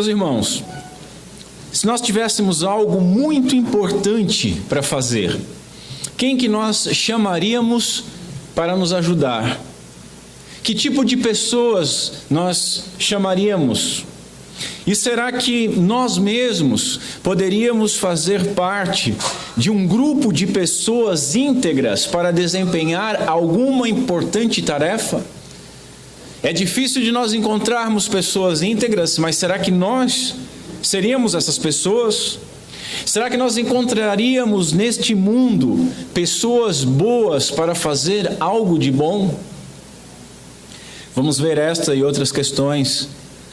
Meus irmãos, se nós tivéssemos algo muito importante para fazer, quem que nós chamaríamos para nos ajudar? Que tipo de pessoas nós chamaríamos? E será que nós mesmos poderíamos fazer parte de um grupo de pessoas íntegras para desempenhar alguma importante tarefa? É difícil de nós encontrarmos pessoas íntegras, mas será que nós seríamos essas pessoas? Será que nós encontraríamos neste mundo pessoas boas para fazer algo de bom? Vamos ver esta e outras questões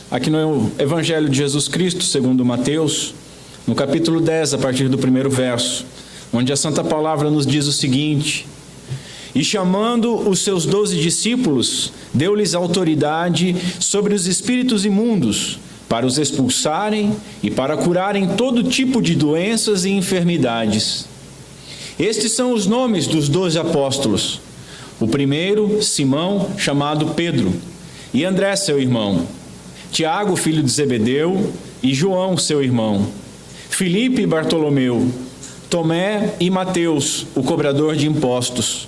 aqui no Evangelho de Jesus Cristo, segundo Mateus, no capítulo 10, a partir do 1º verso, onde a Santa Palavra nos diz o seguinte: E chamando os seus 12 discípulos, deu-lhes autoridade sobre os espíritos imundos, para os expulsarem e para curarem todo tipo de doenças e enfermidades. Estes são os nomes dos 12 apóstolos. O primeiro, Simão, chamado Pedro, e André, seu irmão, Tiago, filho de Zebedeu, e João, seu irmão, Filipe e Bartolomeu, Tomé e Mateus, o cobrador de impostos,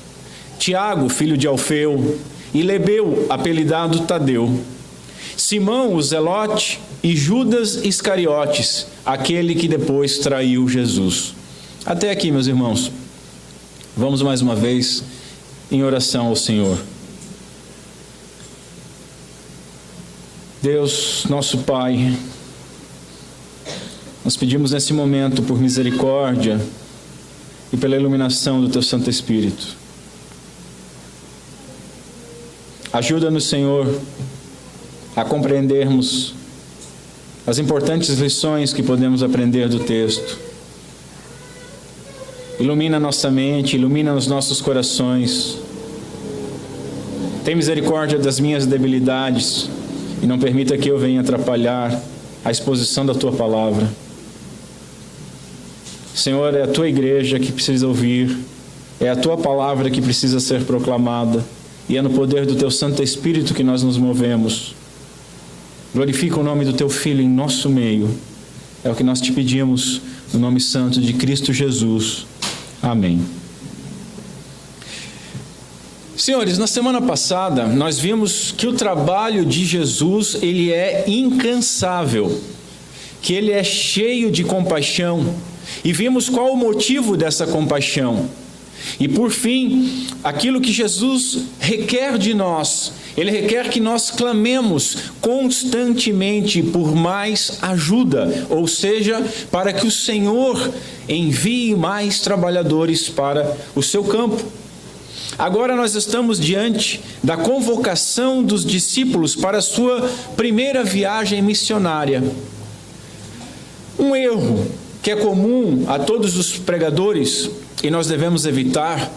Tiago, filho de Alfeu, e Lebeu, apelidado Tadeu, Simão, o Zelote, e Judas Iscariotes, aquele que depois traiu Jesus. Até aqui, meus irmãos. Vamos mais uma vez em oração ao Senhor. Deus, nosso Pai, nós pedimos nesse momento por misericórdia e pela iluminação do Teu Santo Espírito. Ajuda-nos, Senhor, a compreendermos as importantes lições que podemos aprender do texto. Ilumina nossa mente, ilumina os nossos corações. Tem misericórdia das minhas debilidades e não permita que eu venha atrapalhar a exposição da Tua palavra. Senhor, é a Tua igreja que precisa ouvir, é a Tua palavra que precisa ser proclamada, e é no poder do Teu Santo Espírito que nós nos movemos. Glorifica o nome do Teu Filho em nosso meio. É o que nós te pedimos no nome santo de Cristo Jesus. Amém. Senhores, na semana passada nós vimos que o trabalho de Jesus, ele é incansável, que ele é cheio de compaixão, e vimos qual o motivo dessa compaixão. E por fim, aquilo que Jesus requer de nós, Ele requer que nós clamemos constantemente por mais ajuda, ou seja, para que o Senhor envie mais trabalhadores para o seu campo. Agora nós estamos diante da convocação dos discípulos para a sua primeira viagem missionária. Um erro que é comum a todos os pregadores, e nós devemos evitar,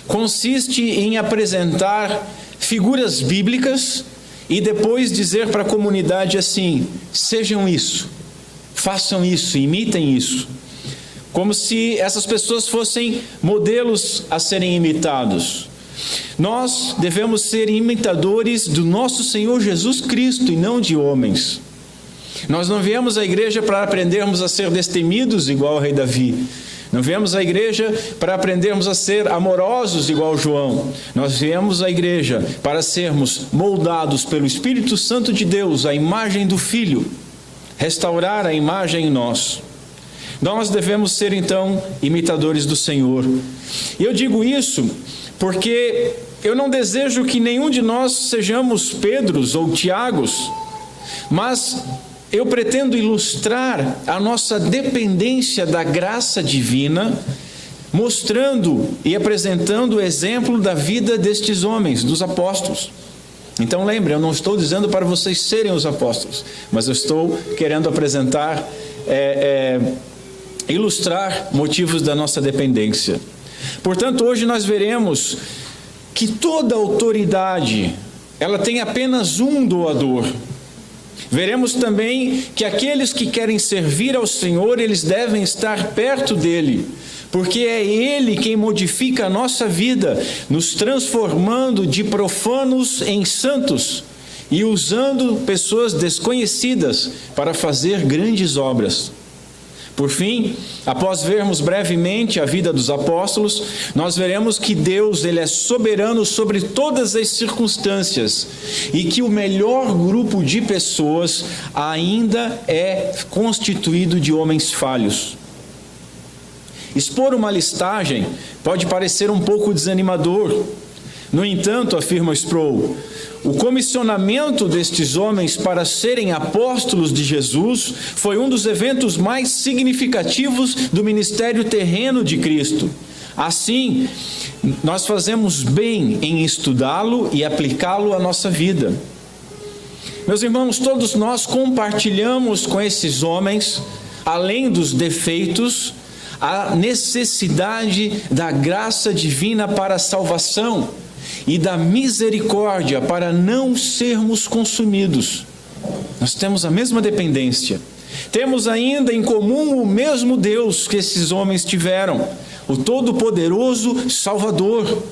consiste em apresentar figuras bíblicas e depois dizer para a comunidade assim: sejam isso, façam isso, imitem isso. Como se essas pessoas fossem modelos a serem imitados. Nós devemos ser imitadores do nosso Senhor Jesus Cristo e não de homens. Nós não viemos à igreja para aprendermos a ser destemidos igual ao rei Davi. Não viemos à igreja para aprendermos a ser amorosos igual João. Nós viemos à igreja para sermos moldados pelo Espírito Santo de Deus, a imagem do Filho, restaurar a imagem em nós. Nós devemos ser, então, imitadores do Senhor. E eu digo isso porque eu não desejo que nenhum de nós sejamos Pedros ou Tiagos, mas eu pretendo ilustrar a nossa dependência da graça divina, mostrando e apresentando o exemplo da vida destes homens, dos apóstolos. Então lembre, eu não estou dizendo para vocês serem os apóstolos, mas eu estou querendo apresentar, ilustrar motivos da nossa dependência. Portanto, hoje nós veremos que toda autoridade, ela tem apenas um doador. Veremos também que aqueles que querem servir ao Senhor, eles devem estar perto dele, porque é Ele quem modifica a nossa vida, nos transformando de profanos em santos, e usando pessoas desconhecidas para fazer grandes obras. Por fim, após vermos brevemente a vida dos apóstolos, nós veremos que Deus ele é soberano sobre todas as circunstâncias e que o melhor grupo de pessoas ainda é constituído de homens falhos. Expor uma listagem pode parecer um pouco desanimador. No entanto, afirma Sproul, o comissionamento destes homens para serem apóstolos de Jesus foi um dos eventos mais significativos do ministério terreno de Cristo. Assim, nós fazemos bem em estudá-lo e aplicá-lo à nossa vida. Meus irmãos, todos nós compartilhamos com esses homens, além dos defeitos, a necessidade da graça divina para a salvação e da misericórdia para não sermos consumidos. Nós temos a mesma dependência. Temos ainda em comum o mesmo Deus que esses homens tiveram, o Todo-Poderoso Salvador.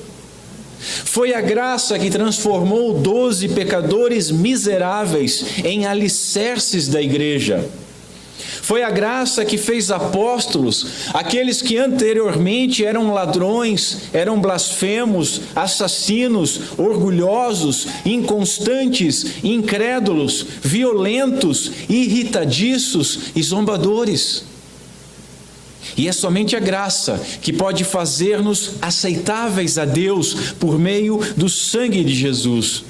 Foi a graça que transformou 12 pecadores miseráveis em alicerces da igreja. Foi a graça que fez apóstolos, aqueles que anteriormente eram ladrões, eram blasfemos, assassinos, orgulhosos, inconstantes, incrédulos, violentos, irritadiços e zombadores. E é somente a graça que pode fazer-nos aceitáveis a Deus por meio do sangue de Jesus.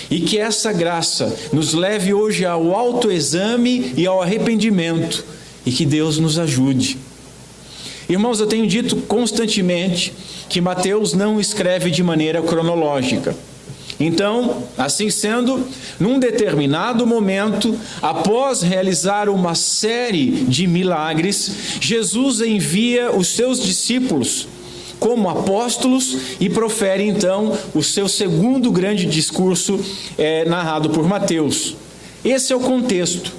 E que essa graça nos leve hoje ao autoexame e ao arrependimento, e que Deus nos ajude. Irmãos, eu tenho dito constantemente que Mateus não escreve de maneira cronológica. Então, assim sendo, num determinado momento, após realizar uma série de milagres, Jesus envia os seus discípulos como apóstolos e profere então o seu segundo grande discurso narrado por Mateus. Esse é o contexto,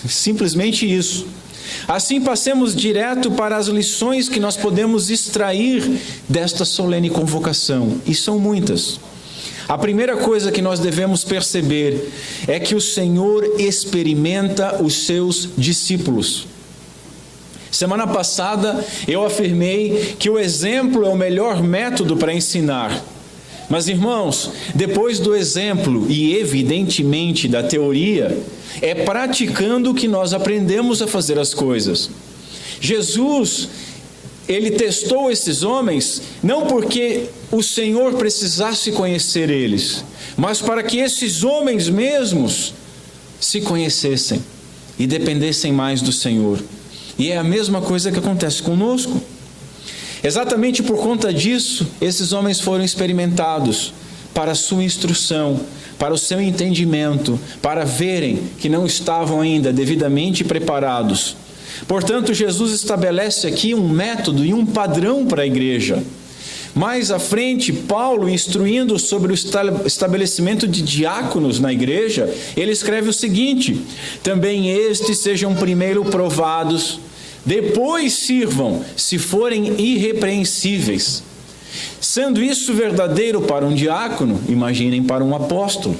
simplesmente isso. Assim passemos direto para as lições que nós podemos extrair desta solene convocação, e são muitas. A primeira coisa que nós devemos perceber é que o Senhor experimenta os seus discípulos. Semana passada eu afirmei que o exemplo é o melhor método para ensinar. Mas, irmãos, depois do exemplo e evidentemente da teoria, é praticando que nós aprendemos a fazer as coisas. Jesus, ele testou esses homens não porque o Senhor precisasse conhecer eles, mas para que esses homens mesmos se conhecessem e dependessem mais do Senhor. E é a mesma coisa que acontece conosco. Exatamente por conta disso, esses homens foram experimentados para a sua instrução, para o seu entendimento, para verem que não estavam ainda devidamente preparados. Portanto, Jesus estabelece aqui um método e um padrão para a igreja. Mais à frente, Paulo, instruindo sobre o estabelecimento de diáconos na igreja, ele escreve o seguinte: também estes sejam primeiro provados, depois sirvam, se forem irrepreensíveis. Sendo isso verdadeiro para um diácono, imaginem para um apóstolo.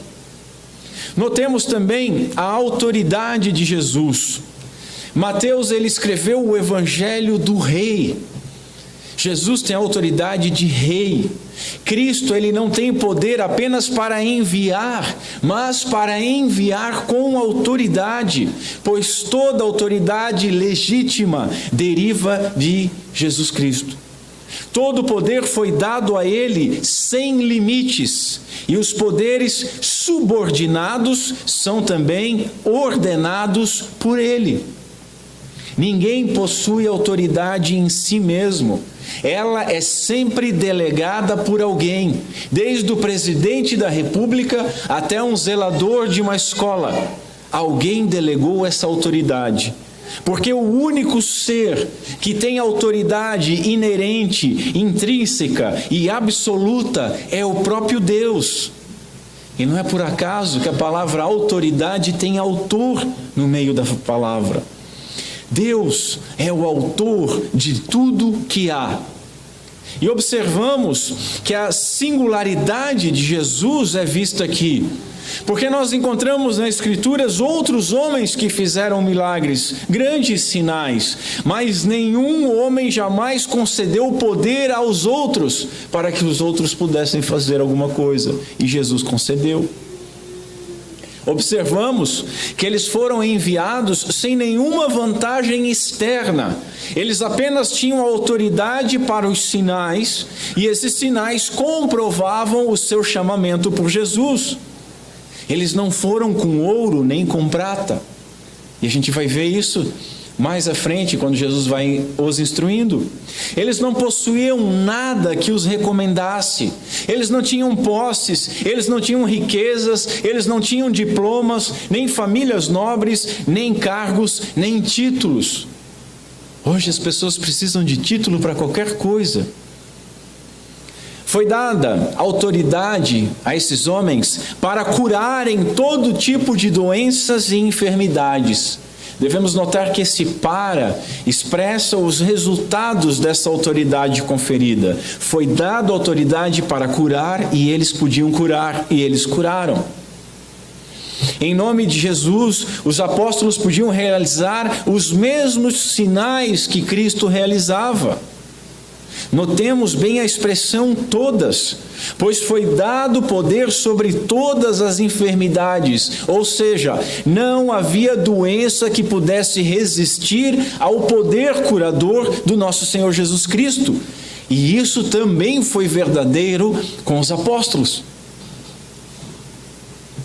Notemos também a autoridade de Jesus. Mateus, ele escreveu o evangelho do rei. Jesus tem autoridade de rei. Cristo, ele não tem poder apenas para enviar, mas para enviar com autoridade, pois toda autoridade legítima deriva de Jesus Cristo. Todo poder foi dado a ele sem limites, e os poderes subordinados são também ordenados por ele. Ninguém possui autoridade em si mesmo. Ela é sempre delegada por alguém, desde o presidente da República até um zelador de uma escola. Alguém delegou essa autoridade. Porque o único ser que tem autoridade inerente, intrínseca e absoluta é o próprio Deus. E não é por acaso que a palavra autoridade tem autor no meio da palavra. Deus é o autor de tudo que há. E observamos que a singularidade de Jesus é vista aqui, porque nós encontramos nas Escrituras outros homens que fizeram milagres, grandes sinais, mas nenhum homem jamais concedeu poder aos outros para que os outros pudessem fazer alguma coisa, e Jesus concedeu. Observamos que eles foram enviados sem nenhuma vantagem externa. Eles apenas tinham autoridade para os sinais, e esses sinais comprovavam o seu chamamento por Jesus. Eles não foram com ouro nem com prata. E a gente vai ver isso mais à frente, quando Jesus vai os instruindo. Eles não possuíam nada que os recomendasse. Eles não tinham posses, eles não tinham riquezas, eles não tinham diplomas, nem famílias nobres, nem cargos, nem títulos. Hoje as pessoas precisam de título para qualquer coisa. Foi dada autoridade a esses homens para curarem todo tipo de doenças e enfermidades. Devemos notar que esse "para" expressa os resultados dessa autoridade conferida. Foi dada autoridade para curar e eles podiam curar, e eles curaram. Em nome de Jesus, os apóstolos podiam realizar os mesmos sinais que Cristo realizava. Notemos bem a expressão "todas", pois foi dado poder sobre todas as enfermidades, ou seja, não havia doença que pudesse resistir ao poder curador do nosso Senhor Jesus Cristo. E isso também foi verdadeiro com os apóstolos.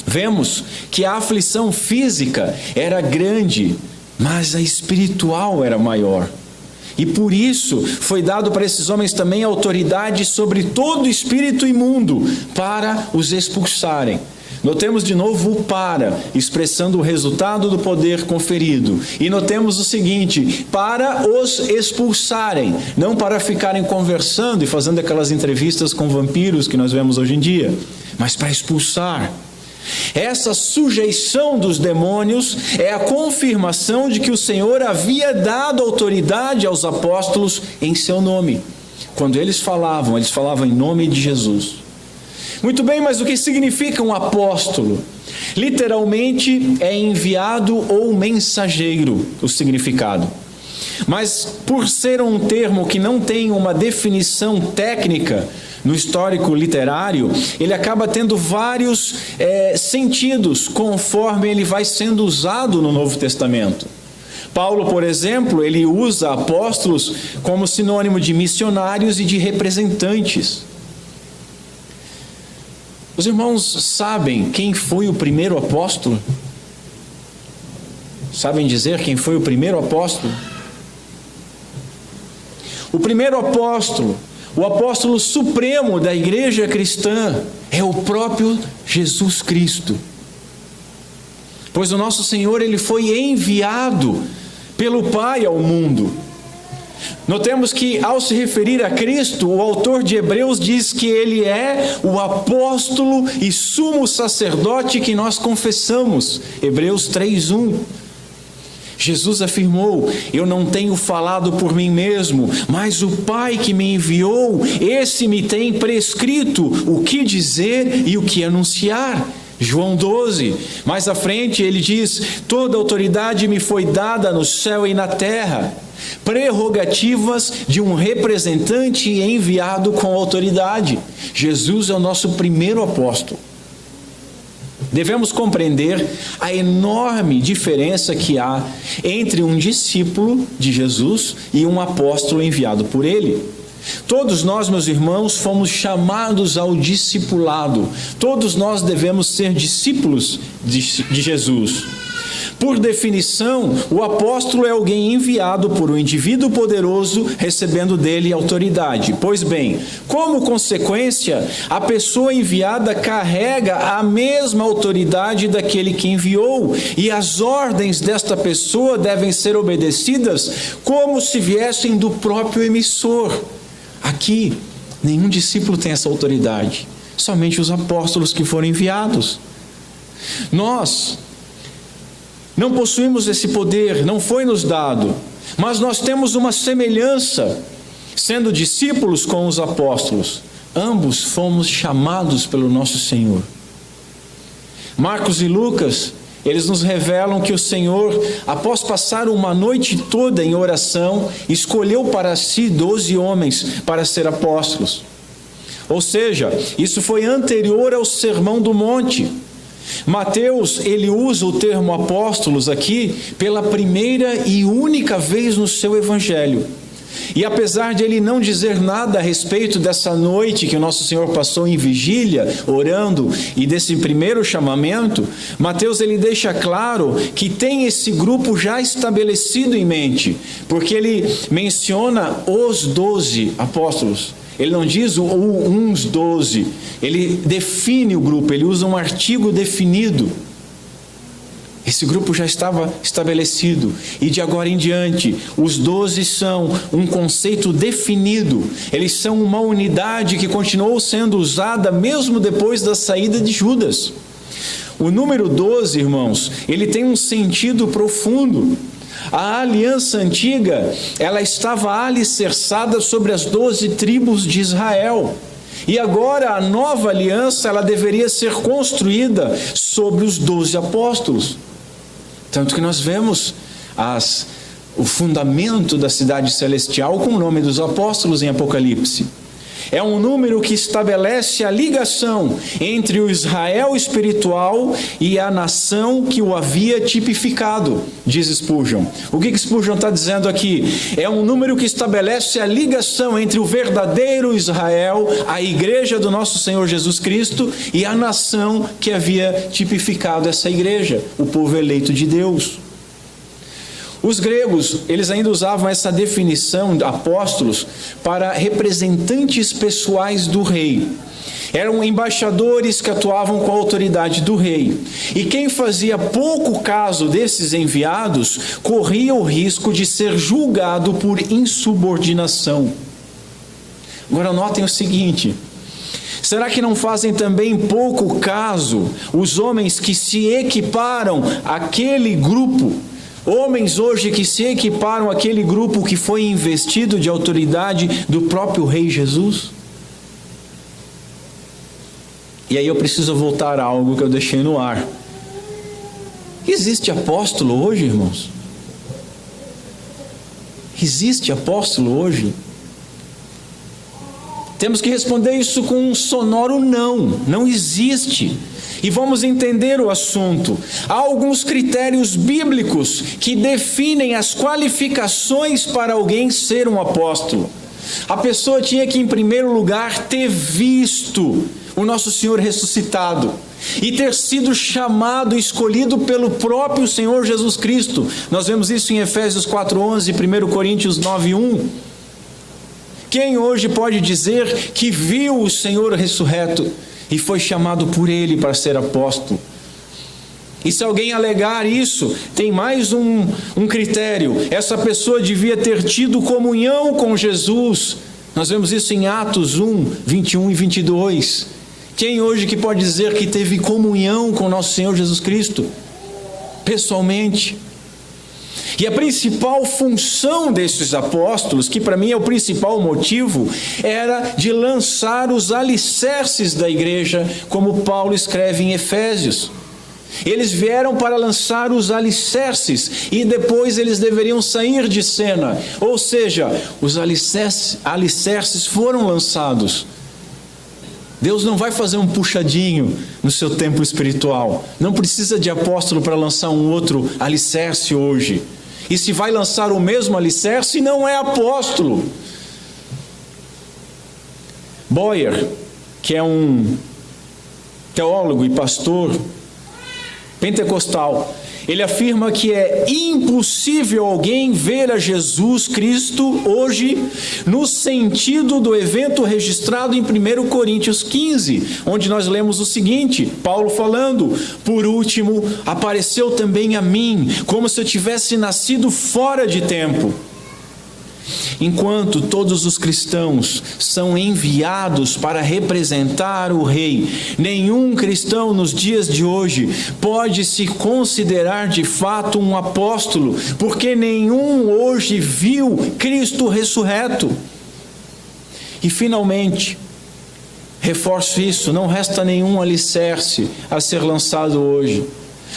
Vemos que a aflição física era grande, mas a espiritual era maior. E por isso foi dado para esses homens também autoridade sobre todo espírito imundo para os expulsarem. Notemos de novo o "para", expressando o resultado do poder conferido. E notemos o seguinte: para os expulsarem, não para ficarem conversando e fazendo aquelas entrevistas com vampiros que nós vemos hoje em dia, mas para expulsar. Essa sujeição dos demônios é a confirmação de que o Senhor havia dado autoridade aos apóstolos em seu nome. Quando eles falavam em nome de Jesus. Muito bem, mas o que significa um apóstolo? Literalmente é enviado ou mensageiro, o significado. Mas por ser um termo que não tem uma definição técnica no histórico literário, ele acaba tendo vários sentidos conforme ele vai sendo usado no Novo Testamento. Paulo, por exemplo, ele usa apóstolos como sinônimo de missionários e de representantes. Os irmãos sabem quem foi o primeiro apóstolo? Sabem dizer quem foi o primeiro apóstolo? O primeiro apóstolo, o apóstolo supremo da igreja cristã, é o próprio Jesus Cristo. Pois o nosso Senhor, ele foi enviado pelo Pai ao mundo. Notemos que, ao se referir a Cristo, o autor de Hebreus diz que ele é o apóstolo e sumo sacerdote que nós confessamos. Hebreus 3:1. Jesus afirmou: eu não tenho falado por mim mesmo, mas o Pai que me enviou, esse me tem prescrito o que dizer e o que anunciar. João 12, mais à frente ele diz: toda autoridade me foi dada no céu e na terra. Prerrogativas de um representante enviado com autoridade. Jesus é o nosso primeiro apóstolo. Devemos compreender a enorme diferença que há entre um discípulo de Jesus e um apóstolo enviado por ele. Todos nós, meus irmãos, fomos chamados ao discipulado. Todos nós devemos ser discípulos de Jesus. Por definição, o apóstolo é alguém enviado por um indivíduo poderoso, recebendo dele autoridade. Pois bem, como consequência, a pessoa enviada carrega a mesma autoridade daquele que enviou, e as ordens desta pessoa devem ser obedecidas como se viessem do próprio emissor. Aqui, nenhum discípulo tem essa autoridade, somente os apóstolos que foram enviados. Nós não possuímos esse poder, não foi nos dado, mas nós temos uma semelhança. sendo discípulos com os apóstolos, ambos fomos chamados pelo nosso Senhor. Marcos e Lucas, eles nos revelam que o Senhor, após passar uma noite toda em oração, escolheu para si 12 homens para ser apóstolos. Ou seja, isso foi anterior ao Sermão do Monte. Mateus, ele usa o termo apóstolos aqui pela primeira e única vez no seu evangelho. E apesar de ele não dizer nada a respeito dessa noite que o nosso Senhor passou em vigília, orando, e desse primeiro chamamento, Mateus ele deixa claro que tem esse grupo já estabelecido em mente, porque ele menciona os 12 apóstolos. Ele não diz uns 12, ele define o grupo, ele usa um artigo definido. Esse grupo já estava estabelecido, e de agora em diante, os 12 são um conceito definido, eles são uma unidade que continuou sendo usada mesmo depois da saída de Judas. O número 12, irmãos, ele tem um sentido profundo. A aliança antiga, ela estava alicerçada sobre as 12 tribos de Israel. E agora a nova aliança, ela deveria ser construída sobre os 12 apóstolos. Tanto que nós vemos o fundamento da cidade celestial com o nome dos apóstolos em Apocalipse. É um número que estabelece a ligação entre o Israel espiritual e a nação que o havia tipificado, diz Spurgeon. O que Spurgeon está dizendo aqui? É um número que estabelece a ligação entre o verdadeiro Israel, a igreja do nosso Senhor Jesus Cristo, e a nação que havia tipificado essa igreja, o povo eleito de Deus. Os gregos, eles ainda usavam essa definição de apóstolos para representantes pessoais do rei. Eram embaixadores que atuavam com a autoridade do rei. E quem fazia pouco caso desses enviados, corria o risco de ser julgado por insubordinação. Agora notem o seguinte: será que não fazem também pouco caso os homens que se equiparam àquele grupo? Homens hoje que se equiparam àquele grupo que foi investido de autoridade do próprio Rei Jesus? E aí eu preciso voltar a algo que eu deixei no ar. Existe apóstolo hoje, irmãos? Existe apóstolo hoje? Temos que responder isso com um sonoro não. Não existe. E vamos entender o assunto. Há alguns critérios bíblicos que definem as qualificações para alguém ser um apóstolo. A pessoa tinha que, em primeiro lugar, ter visto o nosso Senhor ressuscitado e ter sido chamado, escolhido pelo próprio Senhor Jesus Cristo. Nós vemos isso em Efésios 4:11, 1 Coríntios 9:1. Quem hoje pode dizer que viu o Senhor ressurreto e foi chamado por Ele para ser apóstolo? E se alguém alegar isso, tem mais um critério: essa pessoa devia ter tido comunhão com Jesus. Nós vemos isso em Atos 1, 21 e 22. Quem hoje que pode dizer que teve comunhão com nosso Senhor Jesus Cristo, pessoalmente? E a principal função desses apóstolos, que para mim é o principal motivo, era de lançar os alicerces da igreja, como Paulo escreve em Efésios. Eles vieram para lançar os alicerces e depois eles deveriam sair de cena. Ou seja, os alicerces foram lançados. Deus não vai fazer um puxadinho no seu templo espiritual. Não precisa de apóstolo para lançar um outro alicerce hoje. E se vai lançar o mesmo alicerce, não é apóstolo. Boyer, que é um teólogo e pastor pentecostal, ele afirma que é impossível alguém ver a Jesus Cristo hoje no sentido do evento registrado em 1 Coríntios 15, onde nós lemos o seguinte, Paulo falando: por último, apareceu também a mim, como se eu tivesse nascido fora de tempo. Enquanto todos os cristãos são enviados para representar o Rei, nenhum cristão nos dias de hoje pode se considerar de fato um apóstolo, porque nenhum hoje viu Cristo ressurreto. E finalmente, reforço isso, não resta nenhum alicerce a ser lançado hoje.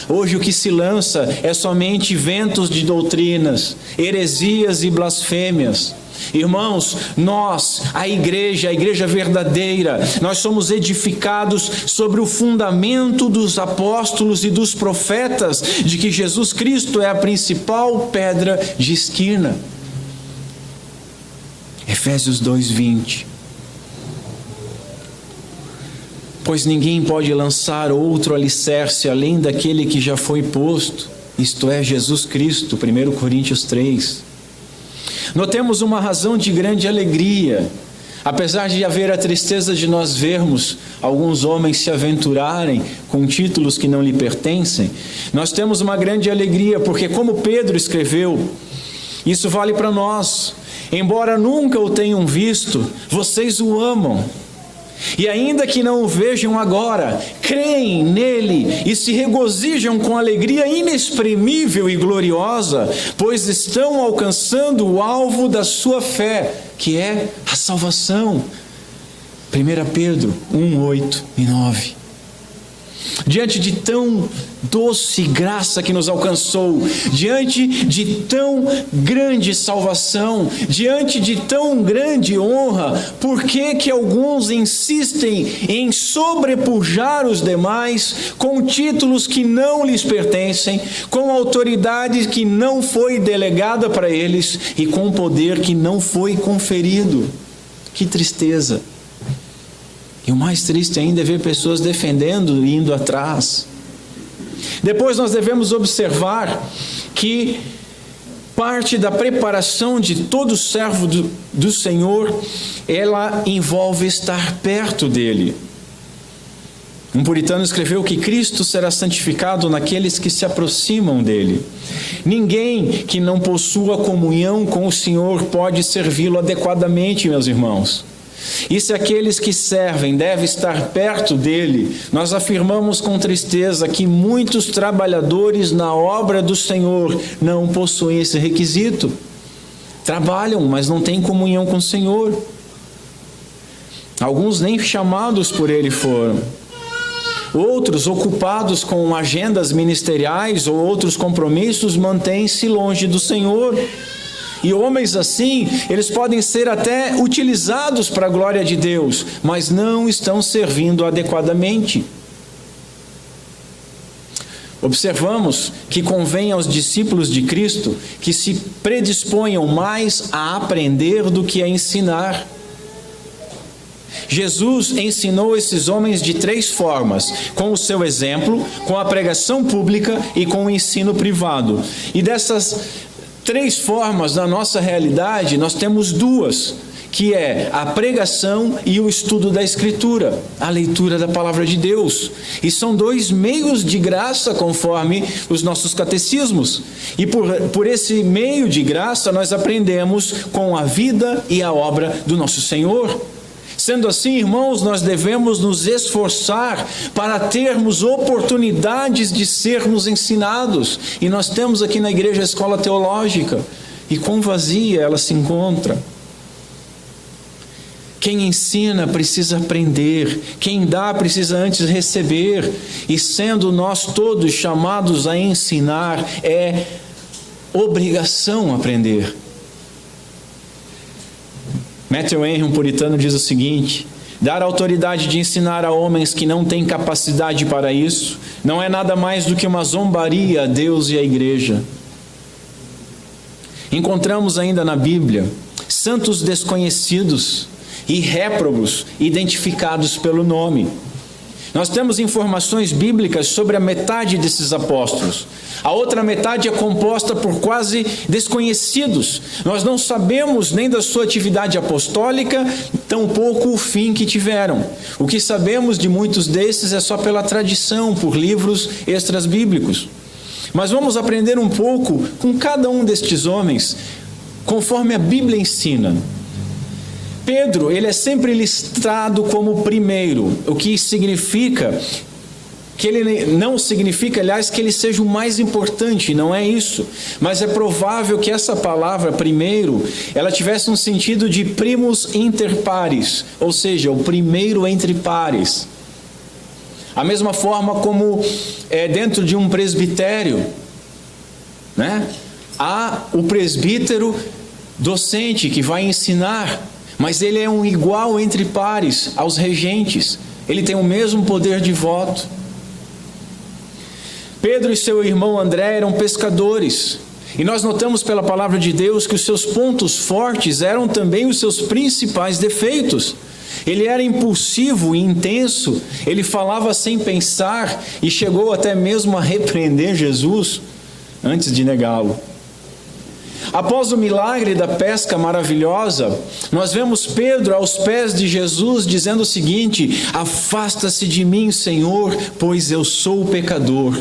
Hoje o que se lança é somente ventos de doutrinas, heresias e blasfêmias. Irmãos, nós, a igreja verdadeira, nós somos edificados sobre o fundamento dos apóstolos e dos profetas, de que Jesus Cristo é a principal pedra de esquina. Efésios 2:20. Pois ninguém pode lançar outro alicerce além daquele que já foi posto, isto é, Jesus Cristo, 1 Coríntios 3. Notemos uma razão de grande alegria, apesar de haver a tristeza de nós vermos alguns homens se aventurarem com títulos que não lhe pertencem, nós temos uma grande alegria, porque como Pedro escreveu, isso vale para nós. Embora nunca o tenham visto, vocês o amam. E ainda que não o vejam agora, creem nele e se regozijam com alegria inexprimível e gloriosa, pois estão alcançando o alvo da sua fé, que é a salvação. 1 Pedro 1:8 e 9. Diante de tão doce graça que nos alcançou, diante de tão grande salvação, diante de tão grande honra, por que alguns insistem em sobrepujar os demais com títulos que não lhes pertencem, com autoridade que não foi delegada para eles e com poder que não foi conferido? Que tristeza! E o mais triste ainda é ver pessoas defendendo e indo atrás. Depois nós devemos observar que parte da preparação de todo servo do Senhor, ela envolve estar perto dele. Um puritano escreveu que Cristo será santificado naqueles que se aproximam dele. Ninguém que não possua comunhão com o Senhor pode servi-lo adequadamente, meus irmãos. E se aqueles que servem devem estar perto dele, nós afirmamos com tristeza que muitos trabalhadores na obra do Senhor não possuem esse requisito. Trabalham, mas não têm comunhão com o Senhor. Alguns nem chamados por ele foram. Outros, ocupados com agendas ministeriais ou outros compromissos, mantêm-se longe do Senhor. E homens assim, eles podem ser até utilizados para a glória de Deus, mas não estão servindo adequadamente. Observamos que convém aos discípulos de Cristo que se predisponham mais a aprender do que a ensinar. Jesus ensinou esses homens de 3 formas: com o seu exemplo, com a pregação pública e com o ensino privado. E dessas 3 formas, na nossa realidade, nós temos 2, que é a pregação e o estudo da Escritura, a leitura da Palavra de Deus. E são 2 meios de graça, conforme os nossos catecismos. E por esse meio de graça, nós aprendemos com a vida e a obra do nosso Senhor. Sendo assim, irmãos, nós devemos nos esforçar para termos oportunidades de sermos ensinados. E nós temos aqui na igreja a escola teológica. E quão vazia ela se encontra. Quem ensina precisa aprender. Quem dá precisa antes receber. E sendo nós todos chamados a ensinar, é obrigação aprender. Matthew Henry, um puritano, diz o seguinte: dar autoridade de ensinar a homens que não têm capacidade para isso não é nada mais do que uma zombaria a Deus e à igreja. Encontramos ainda na Bíblia santos desconhecidos e réprobos identificados pelo nome. Nós temos informações bíblicas sobre a metade desses apóstolos. A outra metade é composta por quase desconhecidos. Nós não sabemos nem da sua atividade apostólica, tampouco o fim que tiveram. O que sabemos de muitos desses é só pela tradição, por livros extrabíblicos. Mas vamos aprender um pouco com cada um destes homens, conforme a Bíblia ensina. Pedro, ele é sempre listado como o primeiro, o que significa que ele não significa, aliás, que ele seja o mais importante, não é isso. Mas é provável que essa palavra, primeiro, ela tivesse um sentido de primus inter pares, ou seja, o primeiro entre pares. A mesma forma como dentro de um presbitério, né? Há o presbítero docente que vai ensinar, mas ele é um igual entre pares aos regentes. Ele tem o mesmo poder de voto. Pedro e seu irmão André eram pescadores, e nós notamos pela palavra de Deus que os seus pontos fortes eram também os seus principais defeitos. Ele era impulsivo e intenso, ele falava sem pensar e chegou até mesmo a repreender Jesus antes de negá-lo. Após o milagre da pesca maravilhosa, nós vemos Pedro aos pés de Jesus dizendo o seguinte: afasta-se de mim, Senhor, pois eu sou pecador.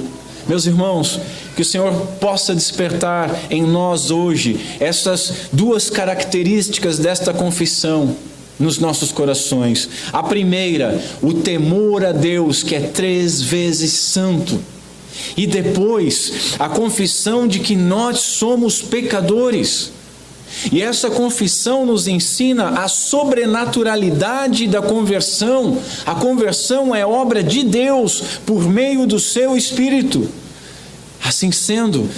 Meus irmãos, que o Senhor possa despertar em nós hoje essas duas características desta confissão nos nossos corações. A primeira, o temor a Deus, que é 3 vezes santo. E depois, a confissão de que nós somos pecadores. E essa confissão nos ensina a sobrenaturalidade da conversão. A conversão é obra de Deus por meio do seu Espírito. Assim sendo,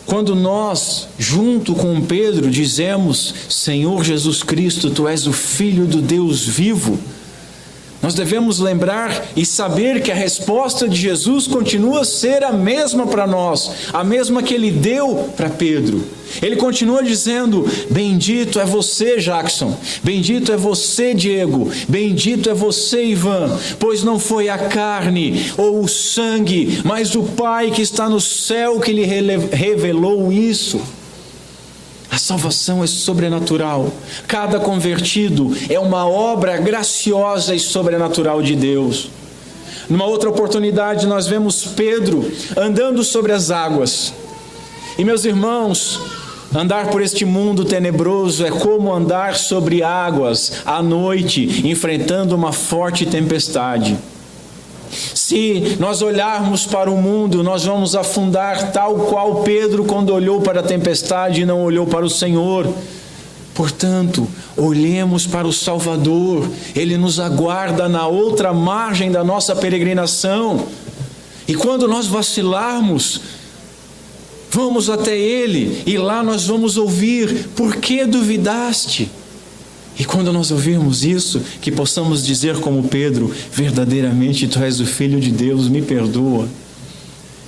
quando nós, junto com Pedro, dizemos: Senhor Jesus Cristo, Tu és o Filho do Deus vivo, nós devemos lembrar e saber que a resposta de Jesus continua a ser a mesma para nós, a mesma que Ele deu para Pedro. Ele continua dizendo: bendito é você, Jackson, bendito é você, Diego, bendito é você, Ivan, pois não foi a carne ou o sangue, mas o Pai que está no céu que lhe revelou isso. A salvação é sobrenatural. Cada convertido é uma obra graciosa e sobrenatural de Deus. Numa outra oportunidade, nós vemos Pedro andando sobre as águas. E, meus irmãos, andar por este mundo tenebroso é como andar sobre águas à noite, enfrentando uma forte tempestade. Se nós olharmos para o mundo, nós vamos afundar tal qual Pedro quando olhou para a tempestade e não olhou para o Senhor. Portanto, olhemos para o Salvador. Ele nos aguarda na outra margem da nossa peregrinação. E quando nós vacilarmos, vamos até Ele e lá nós vamos ouvir: por que duvidaste? E quando nós ouvirmos isso, que possamos dizer como Pedro: verdadeiramente Tu és o Filho de Deus, me perdoa.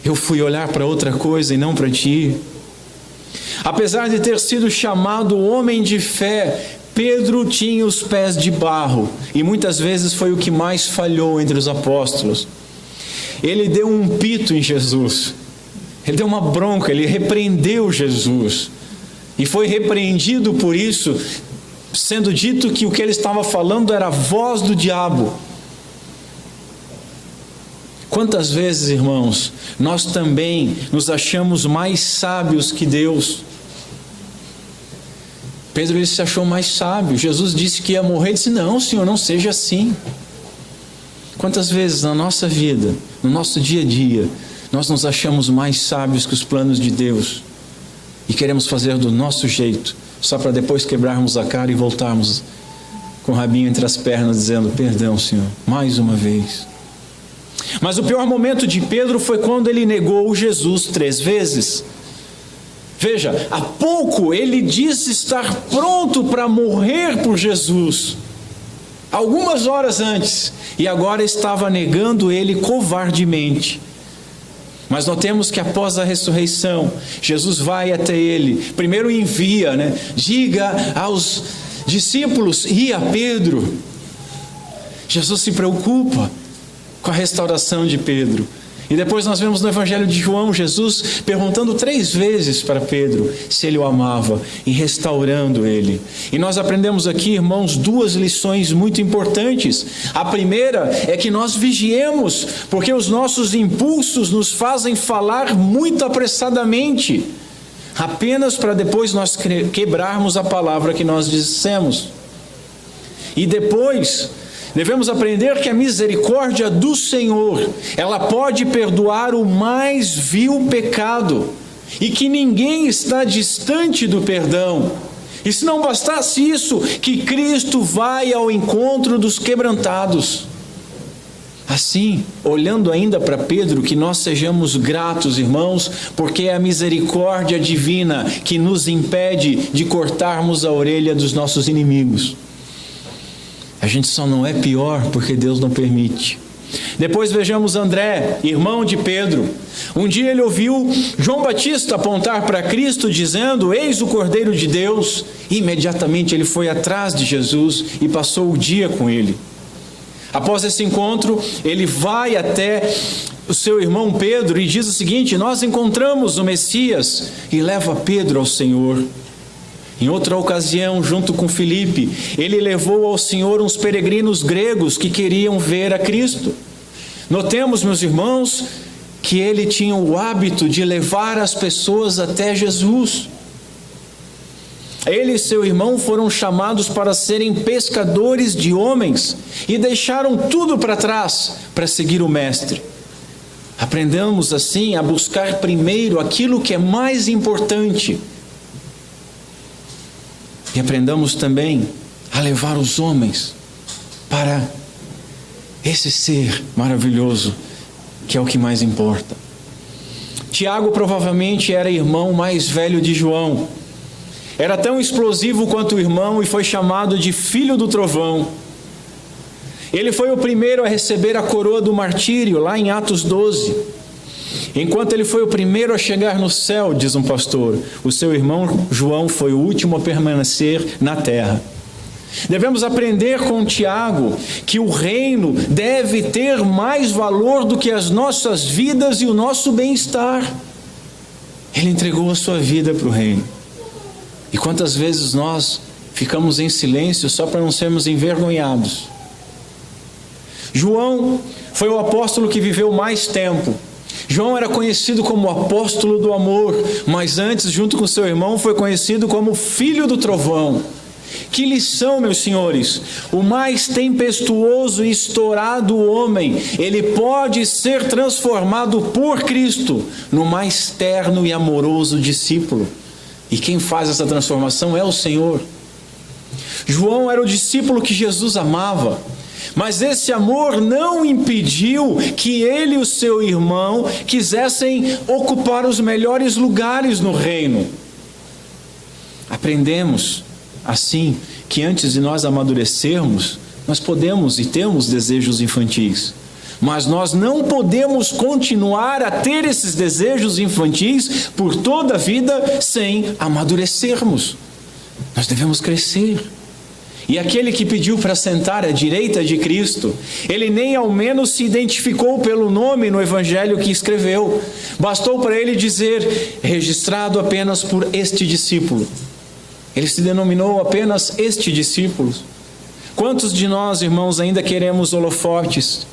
Eu fui olhar para outra coisa e não para Ti. Apesar de ter sido chamado homem de fé, Pedro tinha os pés de barro e muitas vezes foi o que mais falhou entre os apóstolos. Ele deu um pito em Jesus, ele deu uma bronca, ele repreendeu Jesus e foi repreendido por isso, sendo dito que o que ele estava falando era a voz do diabo. Quantas vezes, irmãos, nós também nos achamos mais sábios que Deus? Pedro, ele se achou mais sábio. Jesus disse que ia morrer, ele disse: não, Senhor, não seja assim. Quantas vezes na nossa vida, no nosso dia a dia, nós nos achamos mais sábios que os planos de Deus e queremos fazer do nosso jeito, só para depois quebrarmos a cara e voltarmos com o rabinho entre as pernas dizendo: perdão, Senhor, mais uma vez. Mas o pior momento de Pedro foi quando ele negou Jesus 3 vezes. Veja, há pouco ele disse estar pronto para morrer por Jesus, algumas horas antes, e agora estava negando ele covardemente. Mas notemos que após a ressurreição, Jesus vai até ele, primeiro envia, diga aos discípulos e a Pedro. Jesus se preocupa com a restauração de Pedro. E depois nós vemos no Evangelho de João, Jesus perguntando 3 vezes para Pedro se ele o amava e restaurando ele. E nós aprendemos aqui, irmãos, 2 lições muito importantes. A primeira é que nós vigiemos, porque os nossos impulsos nos fazem falar muito apressadamente, apenas para depois nós quebrarmos a palavra que nós dissemos. E depois, Devemos aprender que a misericórdia do Senhor, ela pode perdoar o mais vil pecado, e que ninguém está distante do perdão. E se não bastasse isso, que Cristo vai ao encontro dos quebrantados. Assim, olhando ainda para Pedro, que nós sejamos gratos, irmãos, porque é a misericórdia divina que nos impede de cortarmos a orelha dos nossos inimigos. A gente só não é pior porque Deus não permite. Depois vejamos André, irmão de Pedro. Um dia ele ouviu João Batista apontar para Cristo dizendo: eis o Cordeiro de Deus. Imediatamente ele foi atrás de Jesus e passou o dia com ele. Após esse encontro, ele vai até o seu irmão Pedro e diz o seguinte: nós encontramos o Messias, e leva Pedro ao Senhor. Em outra ocasião, junto com Filipe, ele levou ao Senhor uns peregrinos gregos que queriam ver a Cristo. Notemos, meus irmãos, que ele tinha o hábito de levar as pessoas até Jesus. Ele e seu irmão foram chamados para serem pescadores de homens e deixaram tudo para trás para seguir o Mestre. Aprendamos assim a buscar primeiro aquilo que é mais importante. E aprendamos também a levar os homens para esse ser maravilhoso, que é o que mais importa. Tiago provavelmente era irmão mais velho de João. Era tão explosivo quanto o irmão e foi chamado de filho do trovão. Ele foi o primeiro a receber a coroa do martírio, lá em Atos 12. Enquanto ele foi o primeiro a chegar no céu, diz um pastor, o seu irmão João foi o último a permanecer na terra. Devemos aprender com Tiago que o reino deve ter mais valor do que as nossas vidas e o nosso bem-estar. Ele entregou a sua vida para o reino. E quantas vezes nós ficamos em silêncio só para não sermos envergonhados? João foi o apóstolo que viveu mais tempo. João era conhecido como o apóstolo do amor, mas antes, junto com seu irmão, foi conhecido como filho do trovão. Que lição, meus senhores! O mais tempestuoso e estourado homem, ele pode ser transformado por Cristo no mais terno e amoroso discípulo. E quem faz essa transformação é o Senhor. João era o discípulo que Jesus amava, mas esse amor não impediu que ele e o seu irmão quisessem ocupar os melhores lugares no reino. Aprendemos, assim, que antes de nós amadurecermos, nós podemos e temos desejos infantis. Mas nós não podemos continuar a ter esses desejos infantis por toda a vida sem amadurecermos. Nós devemos crescer. E aquele que pediu para sentar à direita de Cristo, ele nem ao menos se identificou pelo nome no evangelho que escreveu. Bastou para ele dizer, registrado apenas por este discípulo. Ele se denominou apenas este discípulo. Quantos de nós, irmãos, ainda queremos holofotes?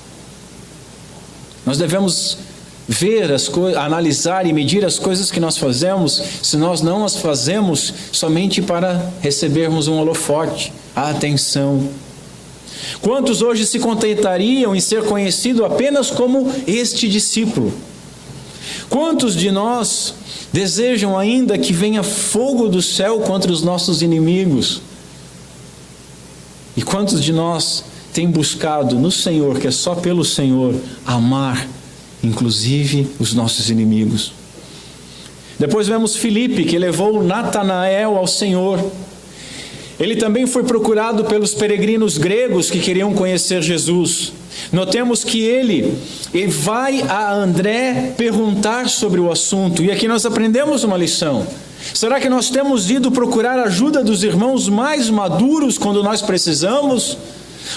Nós devemos ver as coisas, analisar e medir as coisas que nós fazemos, se nós não as fazemos somente para recebermos um holofote, a atenção. Quantos hoje se contentariam em ser conhecido apenas como este discípulo? Quantos de nós desejam ainda que venha fogo do céu contra os nossos inimigos? E quantos de nós tem buscado no Senhor, que é só pelo Senhor, amar, inclusive, os nossos inimigos? Depois vemos Filipe, que levou Natanael ao Senhor. Ele também foi procurado pelos peregrinos gregos que queriam conhecer Jesus. Notemos que ele vai a André perguntar sobre o assunto. E aqui nós aprendemos uma lição. Será que nós temos ido procurar a ajuda dos irmãos mais maduros quando nós precisamos?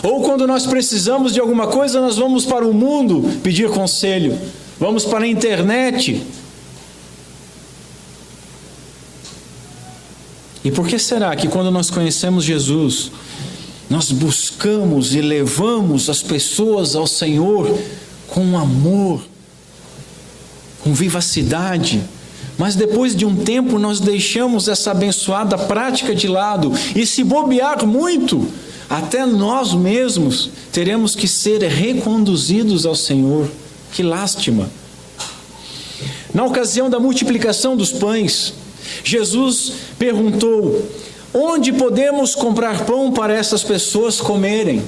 Ou quando nós precisamos de alguma coisa, nós vamos para o mundo pedir conselho? Vamos para a internet? E por que será que quando nós conhecemos Jesus, nós buscamos e levamos as pessoas ao Senhor com amor, com vivacidade, mas depois de um tempo nós deixamos essa abençoada prática de lado e, se bobear muito, até nós mesmos teremos que ser reconduzidos ao Senhor. Que lástima! Na ocasião da multiplicação dos pães, Jesus perguntou: onde podemos comprar pão para essas pessoas comerem?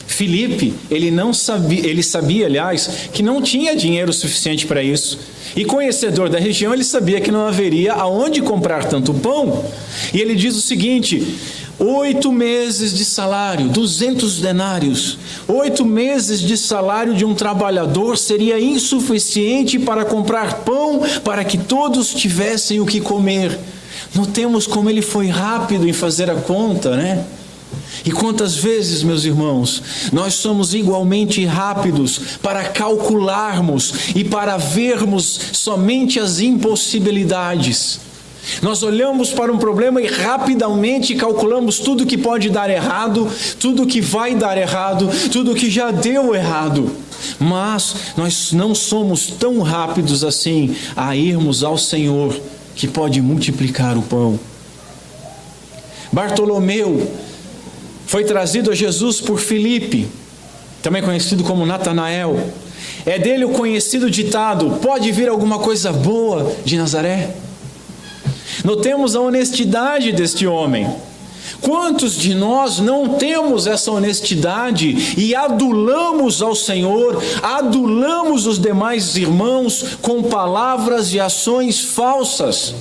Filipe, ele sabia, aliás, que não tinha dinheiro suficiente para isso. E conhecedor da região, ele sabia que não haveria aonde comprar tanto pão. E ele diz o seguinte: 8 meses de salário, 200 denários, 8 meses de salário de um trabalhador seria insuficiente para comprar pão para que todos tivessem o que comer. Notemos como ele foi rápido em fazer a conta, né? E quantas vezes, meus irmãos, nós somos igualmente rápidos para calcularmos e para vermos somente as impossibilidades. Nós olhamos para um problema e rapidamente calculamos tudo que pode dar errado, tudo que vai dar errado, tudo que já deu errado. Mas nós não somos tão rápidos assim a irmos ao Senhor, que pode multiplicar o pão. Bartolomeu foi trazido a Jesus por Filipe, também conhecido como Natanael. É dele o conhecido ditado: pode vir alguma coisa boa de Nazaré? Notemos a honestidade deste homem. Quantos de nós não temos essa honestidade e adulamos ao Senhor, adulamos os demais irmãos com palavras e ações falsas?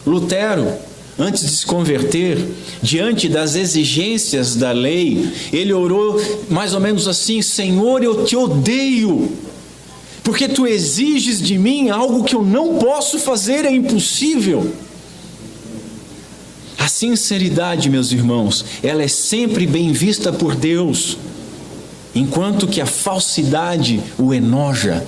Lutero, antes de se converter, diante das exigências da lei, ele orou mais ou menos assim: Senhor, eu te odeio, porque tu exiges de mim algo que eu não posso fazer, é impossível. A sinceridade, meus irmãos, ela é sempre bem vista por Deus, enquanto que a falsidade o enoja.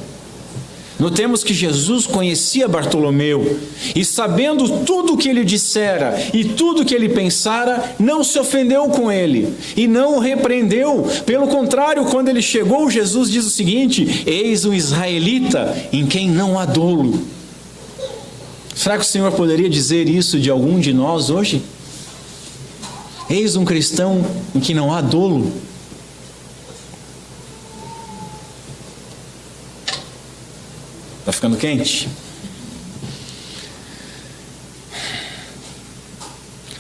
Notemos que Jesus conhecia Bartolomeu e, sabendo tudo o que ele dissera e tudo o que ele pensara, não se ofendeu com ele e não o repreendeu. Pelo contrário, quando ele chegou, Jesus diz o seguinte: eis um israelita em quem não há dolo. Será que o Senhor poderia dizer isso de algum de nós hoje? Eis um cristão em que não há dolo. Está ficando quente?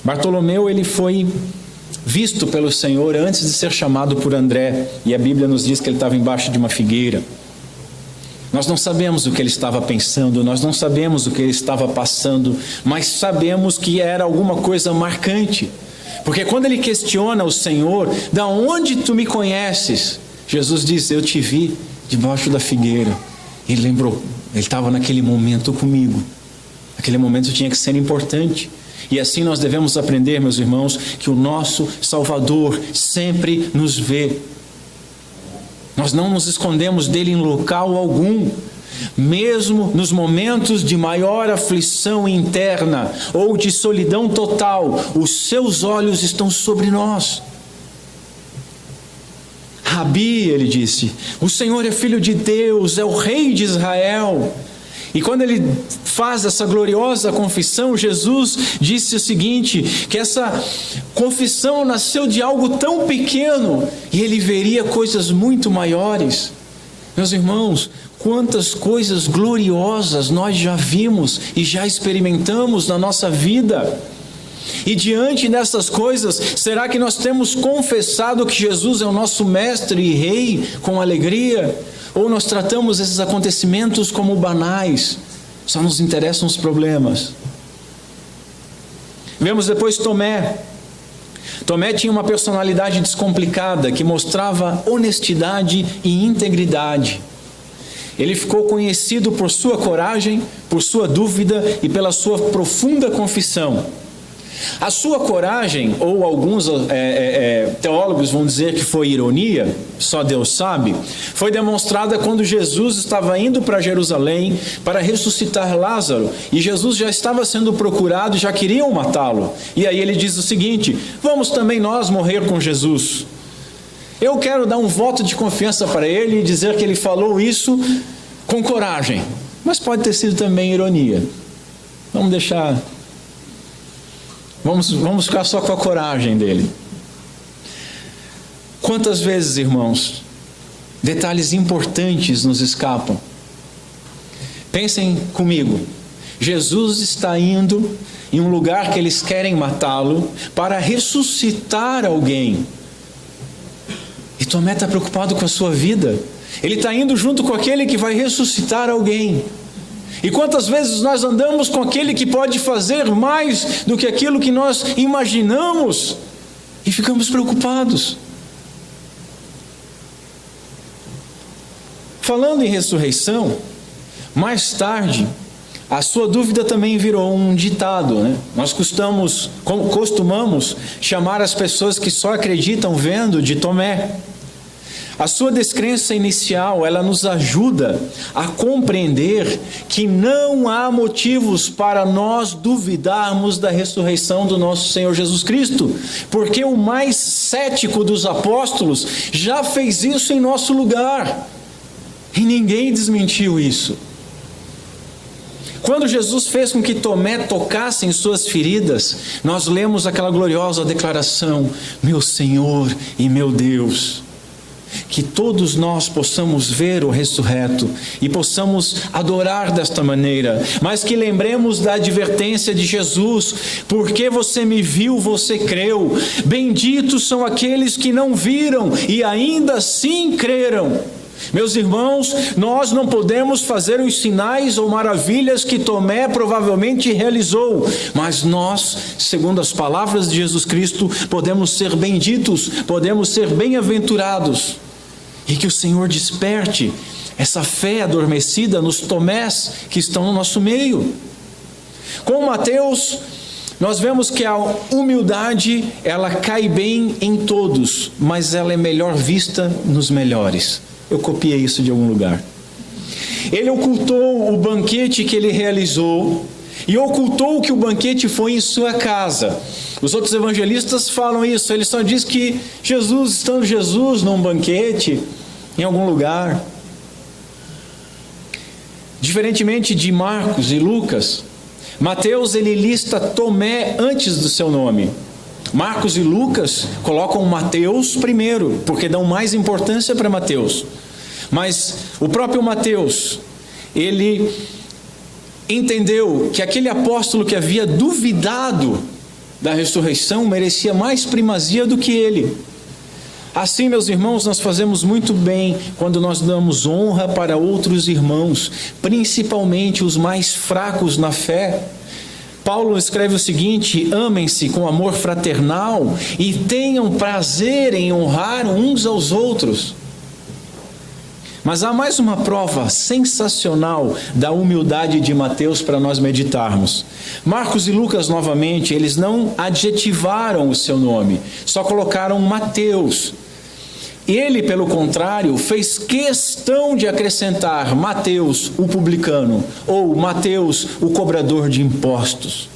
Bartolomeu, ele foi visto pelo Senhor antes de ser chamado por André, e a Bíblia nos diz que ele estava embaixo de uma figueira. Nós não sabemos o que ele estava pensando, nós não sabemos o que ele estava passando, mas sabemos que era alguma coisa marcante, porque quando ele questiona o Senhor: da onde tu me conheces? Jesus diz: eu te vi debaixo da figueira. Ele lembrou, ele estava naquele momento comigo, aquele momento tinha que ser importante. E assim nós devemos aprender, meus irmãos, que o nosso Salvador sempre nos vê. Nós não nos escondemos dele em local algum. Mesmo nos momentos de maior aflição interna ou de solidão total, os seus olhos estão sobre nós. Rabi, ele disse, o Senhor é filho de Deus, é o rei de Israel. E quando ele faz essa gloriosa confissão, Jesus disse o seguinte, que essa confissão nasceu de algo tão pequeno e ele veria coisas muito maiores. Meus irmãos, quantas coisas gloriosas nós já vimos e já experimentamos na nossa vida. E diante dessas coisas, será que nós temos confessado que Jesus é o nosso mestre e rei com alegria? Ou nós tratamos esses acontecimentos como banais? Só nos interessam os problemas. Vemos depois Tomé. Tomé tinha uma personalidade descomplicada que mostrava honestidade e integridade. Ele ficou conhecido por sua coragem, por sua dúvida e pela sua profunda confissão. A sua coragem, ou alguns teólogos vão dizer que foi ironia, só Deus sabe, foi demonstrada quando Jesus estava indo para Jerusalém para ressuscitar Lázaro, e Jesus já estava sendo procurado e já queriam matá-lo. E aí ele diz o seguinte: vamos também nós morrer com Jesus. Eu quero dar um voto de confiança para ele e dizer que ele falou isso com coragem, mas pode ter sido também ironia. Vamos deixar Vamos ficar só com a coragem dele. Quantas vezes, irmãos, detalhes importantes nos escapam? Pensem comigo. Jesus está indo em um lugar que eles querem matá-lo para ressuscitar alguém. E Tomé está preocupado com a sua vida. Ele está indo junto com aquele que vai ressuscitar alguém. E quantas vezes nós andamos com aquele que pode fazer mais do que aquilo que nós imaginamos e ficamos preocupados. Falando em ressurreição, mais tarde, a sua dúvida também virou um ditado, né? Nós costumamos chamar as pessoas que só acreditam vendo de Tomé. A sua descrença inicial, ela nos ajuda a compreender que não há motivos para nós duvidarmos da ressurreição do nosso Senhor Jesus Cristo, porque o mais cético dos apóstolos já fez isso em nosso lugar, e ninguém desmentiu isso. Quando Jesus fez com que Tomé tocasse em suas feridas, nós lemos aquela gloriosa declaração: meu Senhor e meu Deus. Que todos nós possamos ver o ressurreto e possamos adorar desta maneira, mas que lembremos da advertência de Jesus: porque você me viu, você creu. Benditos são aqueles que não viram e ainda assim creram. Meus irmãos, nós não podemos fazer os sinais ou maravilhas que Tomé provavelmente realizou, mas nós, segundo as palavras de Jesus Cristo, podemos ser benditos, podemos ser bem-aventurados. E que o Senhor desperte essa fé adormecida nos Tomés que estão no nosso meio. Com Mateus, nós vemos que a humildade, ela cai bem em todos, mas ela é melhor vista nos melhores. Eu copiei isso de algum lugar. Ele ocultou o banquete que ele realizou e ocultou que o banquete foi em sua casa. Os outros evangelistas falam isso. Ele só diz que estando Jesus num banquete em algum lugar. Diferentemente de Marcos e Lucas, Mateus ele lista Tomé antes do seu nome. Marcos e Lucas colocam Mateus primeiro, porque dão mais importância para Mateus. Mas o próprio Mateus, ele entendeu que aquele apóstolo que havia duvidado da ressurreição merecia mais primazia do que ele. Assim, meus irmãos, nós fazemos muito bem quando nós damos honra para outros irmãos, principalmente os mais fracos na fé. Paulo escreve o seguinte: amem-se com amor fraternal e tenham prazer em honrar uns aos outros. Mas há mais uma prova sensacional da humildade de Mateus para nós meditarmos. Marcos e Lucas, novamente, eles não adjetivaram o seu nome, só colocaram Mateus. Ele, pelo contrário, fez questão de acrescentar Mateus, o publicano, ou Mateus, o cobrador de impostos.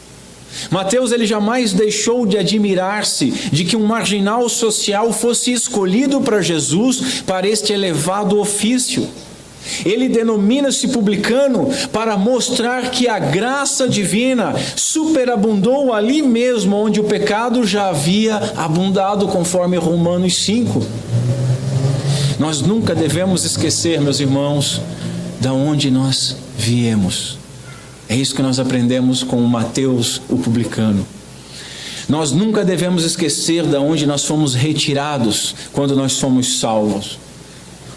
Mateus, ele jamais deixou de admirar-se de que um marginal social fosse escolhido para Jesus para este elevado ofício. Ele denomina-se publicano para mostrar que a graça divina superabundou ali mesmo onde o pecado já havia abundado, conforme Romanos 5. Nós nunca devemos esquecer, meus irmãos, de onde nós viemos. É isso que nós aprendemos com Mateus, o publicano. Nós nunca devemos esquecer de onde nós fomos retirados quando nós somos salvos.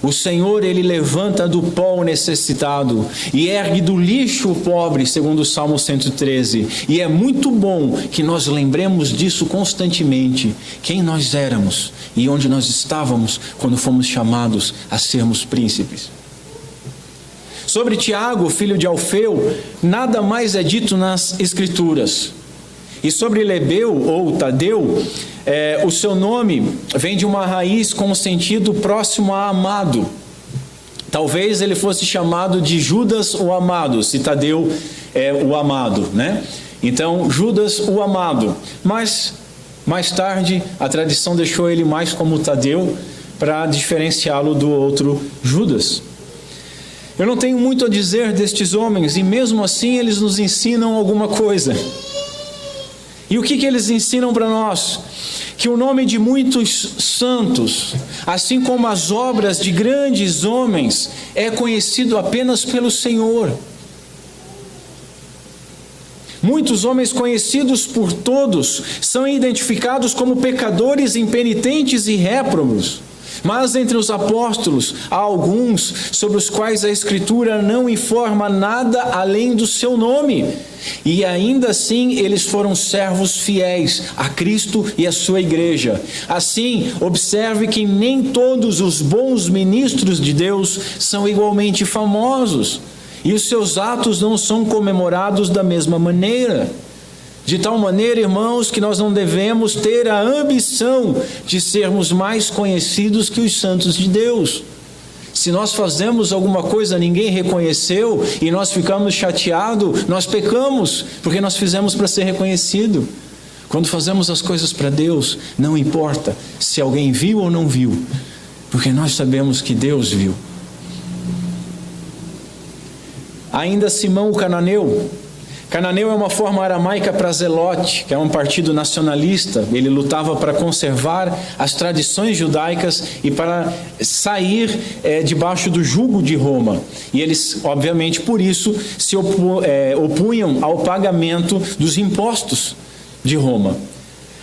O Senhor, Ele levanta do pó o necessitado e ergue do lixo o pobre, segundo o Salmo 113. E é muito bom que nós lembremos disso constantemente, quem nós éramos e onde nós estávamos quando fomos chamados a sermos príncipes. Sobre Tiago, filho de Alfeu, nada mais é dito nas Escrituras. E sobre Lebeu ou Tadeu, o seu nome vem de uma raiz com um sentido próximo a amado. Talvez ele fosse chamado de Judas o amado, se Tadeu é o amado, né? Então, Judas o amado. Mas, mais tarde, a tradição deixou ele mais como Tadeu para diferenciá-lo do outro Judas. Eu não tenho muito a dizer destes homens, e mesmo assim eles nos ensinam alguma coisa. E o que eles ensinam para nós? Que o nome de muitos santos, assim como as obras de grandes homens, é conhecido apenas pelo Senhor. Muitos homens conhecidos por todos são identificados como pecadores, impenitentes e réprobos. Mas entre os apóstolos há alguns sobre os quais a Escritura não informa nada além do seu nome. E ainda assim eles foram servos fiéis a Cristo e a sua igreja. Assim, observe que nem todos os bons ministros de Deus são igualmente famosos. E os seus atos não são comemorados da mesma maneira. De tal maneira, irmãos, que nós não devemos ter a ambição de sermos mais conhecidos que os santos de Deus. Se nós fazemos alguma coisa ninguém reconheceu e nós ficamos chateados, nós pecamos, porque nós fizemos para ser reconhecido. Quando fazemos as coisas para Deus, não importa se alguém viu ou não viu, porque nós sabemos que Deus viu. Ainda Simão o cananeu. Cananeu é uma forma aramaica para Zelote, que é um partido nacionalista. Ele lutava para conservar as tradições judaicas e para sair debaixo do jugo de Roma. E eles, obviamente, por isso, se opunham ao pagamento dos impostos de Roma.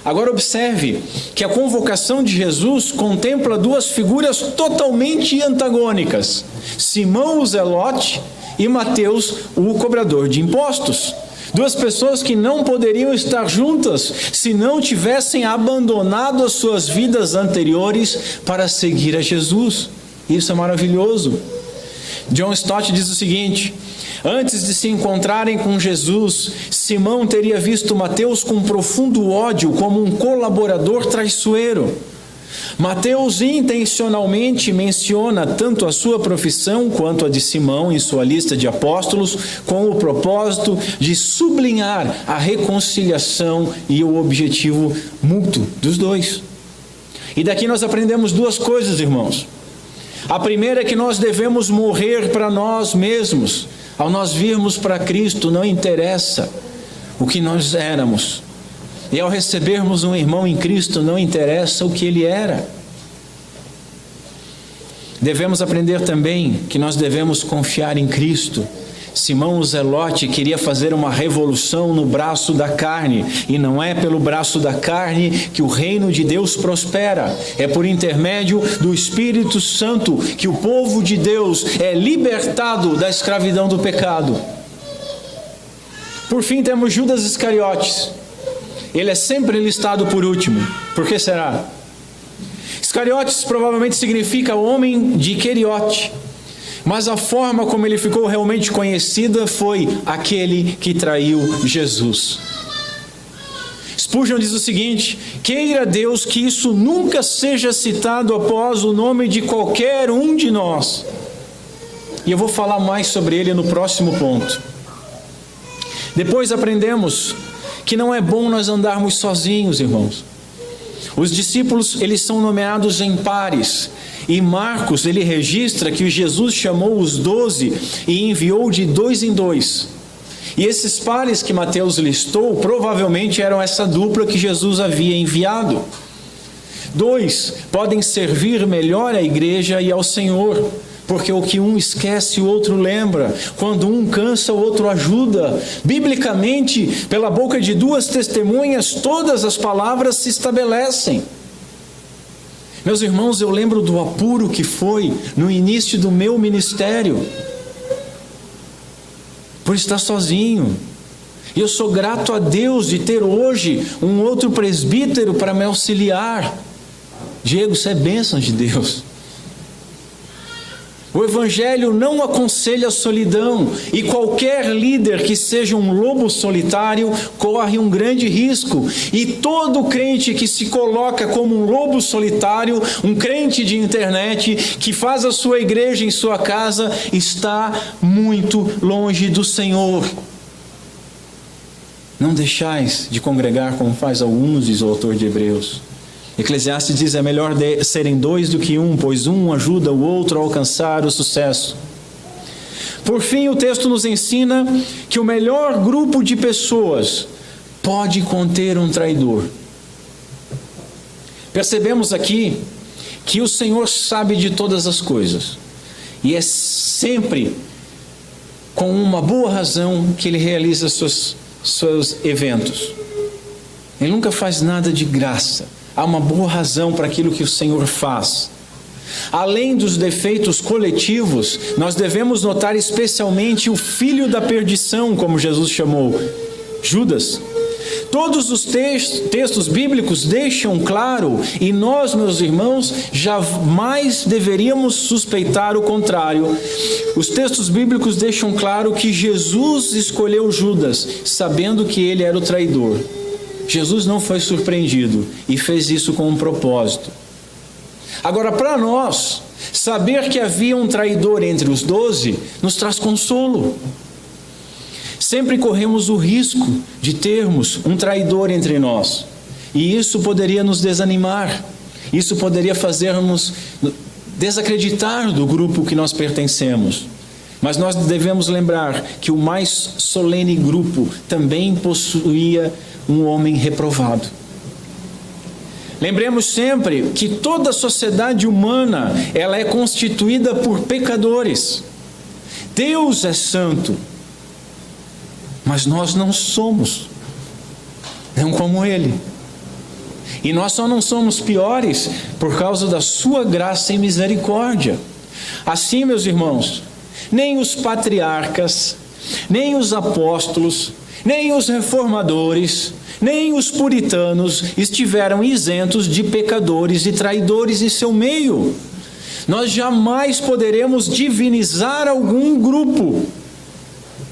Agora observe que a convocação de Jesus contempla duas figuras totalmente antagônicas: Simão o Zelote e Mateus, o cobrador de impostos. Duas pessoas que não poderiam estar juntas se não tivessem abandonado as suas vidas anteriores para seguir a Jesus. Isso é maravilhoso. John Stott diz o seguinte: antes de se encontrarem com Jesus, Simão teria visto Mateus com profundo ódio como um colaborador traiçoeiro. Mateus intencionalmente menciona tanto a sua profissão quanto a de Simão em sua lista de apóstolos, com o propósito de sublinhar a reconciliação e o objetivo mútuo dos dois. E daqui nós aprendemos duas coisas, irmãos. A primeira é que nós devemos morrer para nós mesmos. Ao nós virmos para Cristo, não interessa o que nós éramos. E ao recebermos um irmão em Cristo, não interessa o que ele era. Devemos aprender também que nós devemos confiar em Cristo. Simão o Zelote queria fazer uma revolução no braço da carne, e não é pelo braço da carne que o reino de Deus prospera. É por intermédio do Espírito Santo que o povo de Deus é libertado da escravidão do pecado. Por fim, temos Judas Iscariotes. Ele é sempre listado por último. Por que será? Iscariotes provavelmente significa homem de Queriote, mas a forma como ele ficou realmente conhecida foi aquele que traiu Jesus. Spurgeon diz o seguinte: queira Deus que isso nunca seja citado após o nome de qualquer um de nós. E eu vou falar mais sobre ele no próximo ponto. Depois aprendemos que não é bom nós andarmos sozinhos, irmãos. Os discípulos, eles são nomeados em pares. E Marcos, ele registra que Jesus chamou os 12 e enviou de 2 em 2. E esses pares que Mateus listou, provavelmente eram essa dupla que Jesus havia enviado. 2 podem servir melhor à igreja e ao Senhor, porque o que um esquece, o outro lembra. Quando um cansa, o outro ajuda. Biblicamente, pela boca de 2 testemunhas, todas as palavras se estabelecem. Meus irmãos, eu lembro do apuro que foi no início do meu ministério, por estar sozinho. E eu sou grato a Deus de ter hoje um outro presbítero para me auxiliar. Diego, isso é bênção de Deus. O Evangelho não aconselha a solidão, e qualquer líder que seja um lobo solitário corre um grande risco. E todo crente que se coloca como um lobo solitário, um crente de internet, que faz a sua igreja em sua casa, está muito longe do Senhor. Não deixais de congregar como faz alguns, diz o autor de Hebreus. Eclesiastes diz: é melhor serem 2 do que 1, pois um ajuda o outro a alcançar o sucesso. Por fim, o texto nos ensina que o melhor grupo de pessoas pode conter um traidor. Percebemos aqui que o Senhor sabe de todas as coisas, e é sempre com uma boa razão que Ele realiza seus eventos. Ele nunca faz nada de graça. Há uma boa razão para aquilo que o Senhor faz. Além dos defeitos coletivos, nós devemos notar especialmente o filho da perdição, como Jesus chamou, Judas. Todos os textos bíblicos deixam claro, e nós, meus irmãos, jamais deveríamos suspeitar o contrário. Os textos bíblicos deixam claro que Jesus escolheu Judas, sabendo que ele era o traidor. Jesus não foi surpreendido e fez isso com um propósito. Agora, para nós, saber que havia um traidor entre os 12 nos traz consolo. Sempre corremos o risco de termos um traidor entre nós, e isso poderia nos desanimar, isso poderia fazer-nos desacreditar do grupo que nós pertencemos. Mas nós devemos lembrar que o mais solene grupo também possuía um homem reprovado. Lembremos sempre que toda a sociedade humana, ela é constituída por pecadores. Deus é santo, mas nós não somos, não como Ele. E nós só não somos piores por causa da sua graça e misericórdia. Assim, meus irmãos, nem os patriarcas, nem os apóstolos, nem os reformadores, nem os puritanos estiveram isentos de pecadores e traidores em seu meio. Nós jamais poderemos divinizar algum grupo.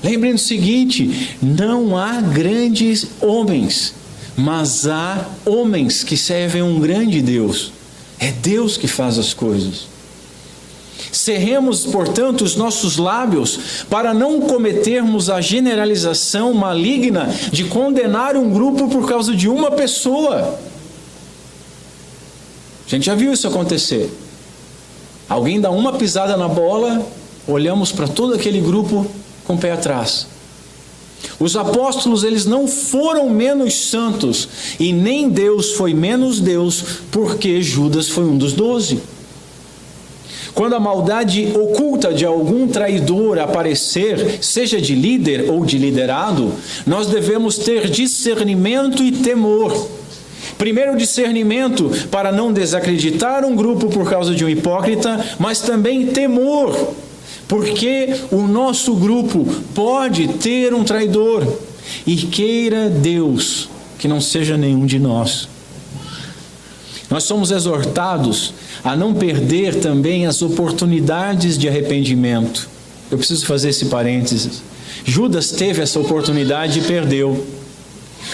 Lembrem do seguinte: não há grandes homens, mas há homens que servem um grande Deus. É Deus que faz as coisas. Cerremos, portanto, os nossos lábios para não cometermos a generalização maligna de condenar um grupo por causa de uma pessoa. A gente já viu isso acontecer. Alguém dá uma pisada na bola, olhamos para todo aquele grupo com o pé atrás. Os apóstolos, eles não foram menos santos, e nem Deus foi menos Deus porque Judas foi um dos 12. Quando a maldade oculta de algum traidor aparecer, seja de líder ou de liderado, nós devemos ter discernimento e temor. Primeiro, discernimento para não desacreditar um grupo por causa de um hipócrita, mas também temor, porque o nosso grupo pode ter um traidor, e queira Deus que não seja nenhum de nós. Nós somos exortados a não perder também as oportunidades de arrependimento. Eu preciso fazer esse parênteses. Judas teve essa oportunidade e perdeu.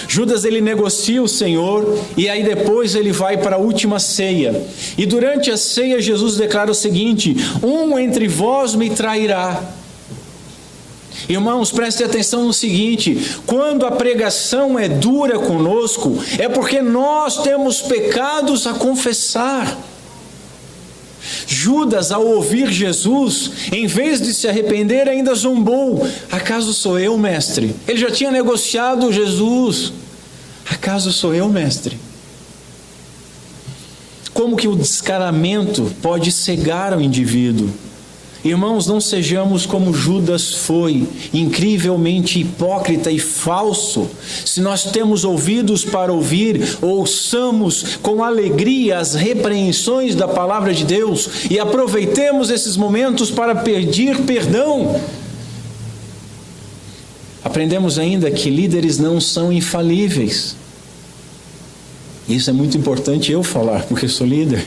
Judas, ele negocia o Senhor, e aí depois ele vai para a última ceia. E durante a ceia Jesus declara o seguinte: um entre vós me trairá. Irmãos, prestem atenção no seguinte: quando a pregação é dura conosco, é porque nós temos pecados a confessar. Judas, ao ouvir Jesus, em vez de se arrepender, ainda zombou. Acaso sou eu, mestre? Ele já tinha negociado Jesus. Acaso sou eu, mestre? Como que o descaramento pode cegar o indivíduo? Irmãos, não sejamos como Judas foi, incrivelmente hipócrita e falso. Se nós temos ouvidos para ouvir, ouçamos com alegria as repreensões da palavra de Deus e aproveitemos esses momentos para pedir perdão. Aprendemos ainda que líderes não são infalíveis. Isso é muito importante eu falar, porque sou líder.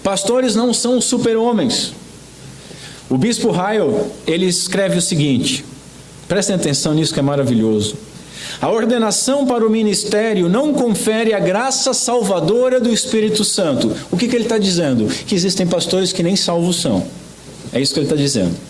Pastores não são super-homens. O bispo Ryle, ele escreve o seguinte, prestem atenção nisso que é maravilhoso: a ordenação para o ministério não confere a graça salvadora do Espírito Santo. O que ele está dizendo? Que existem pastores que nem salvos são. É isso que ele está dizendo.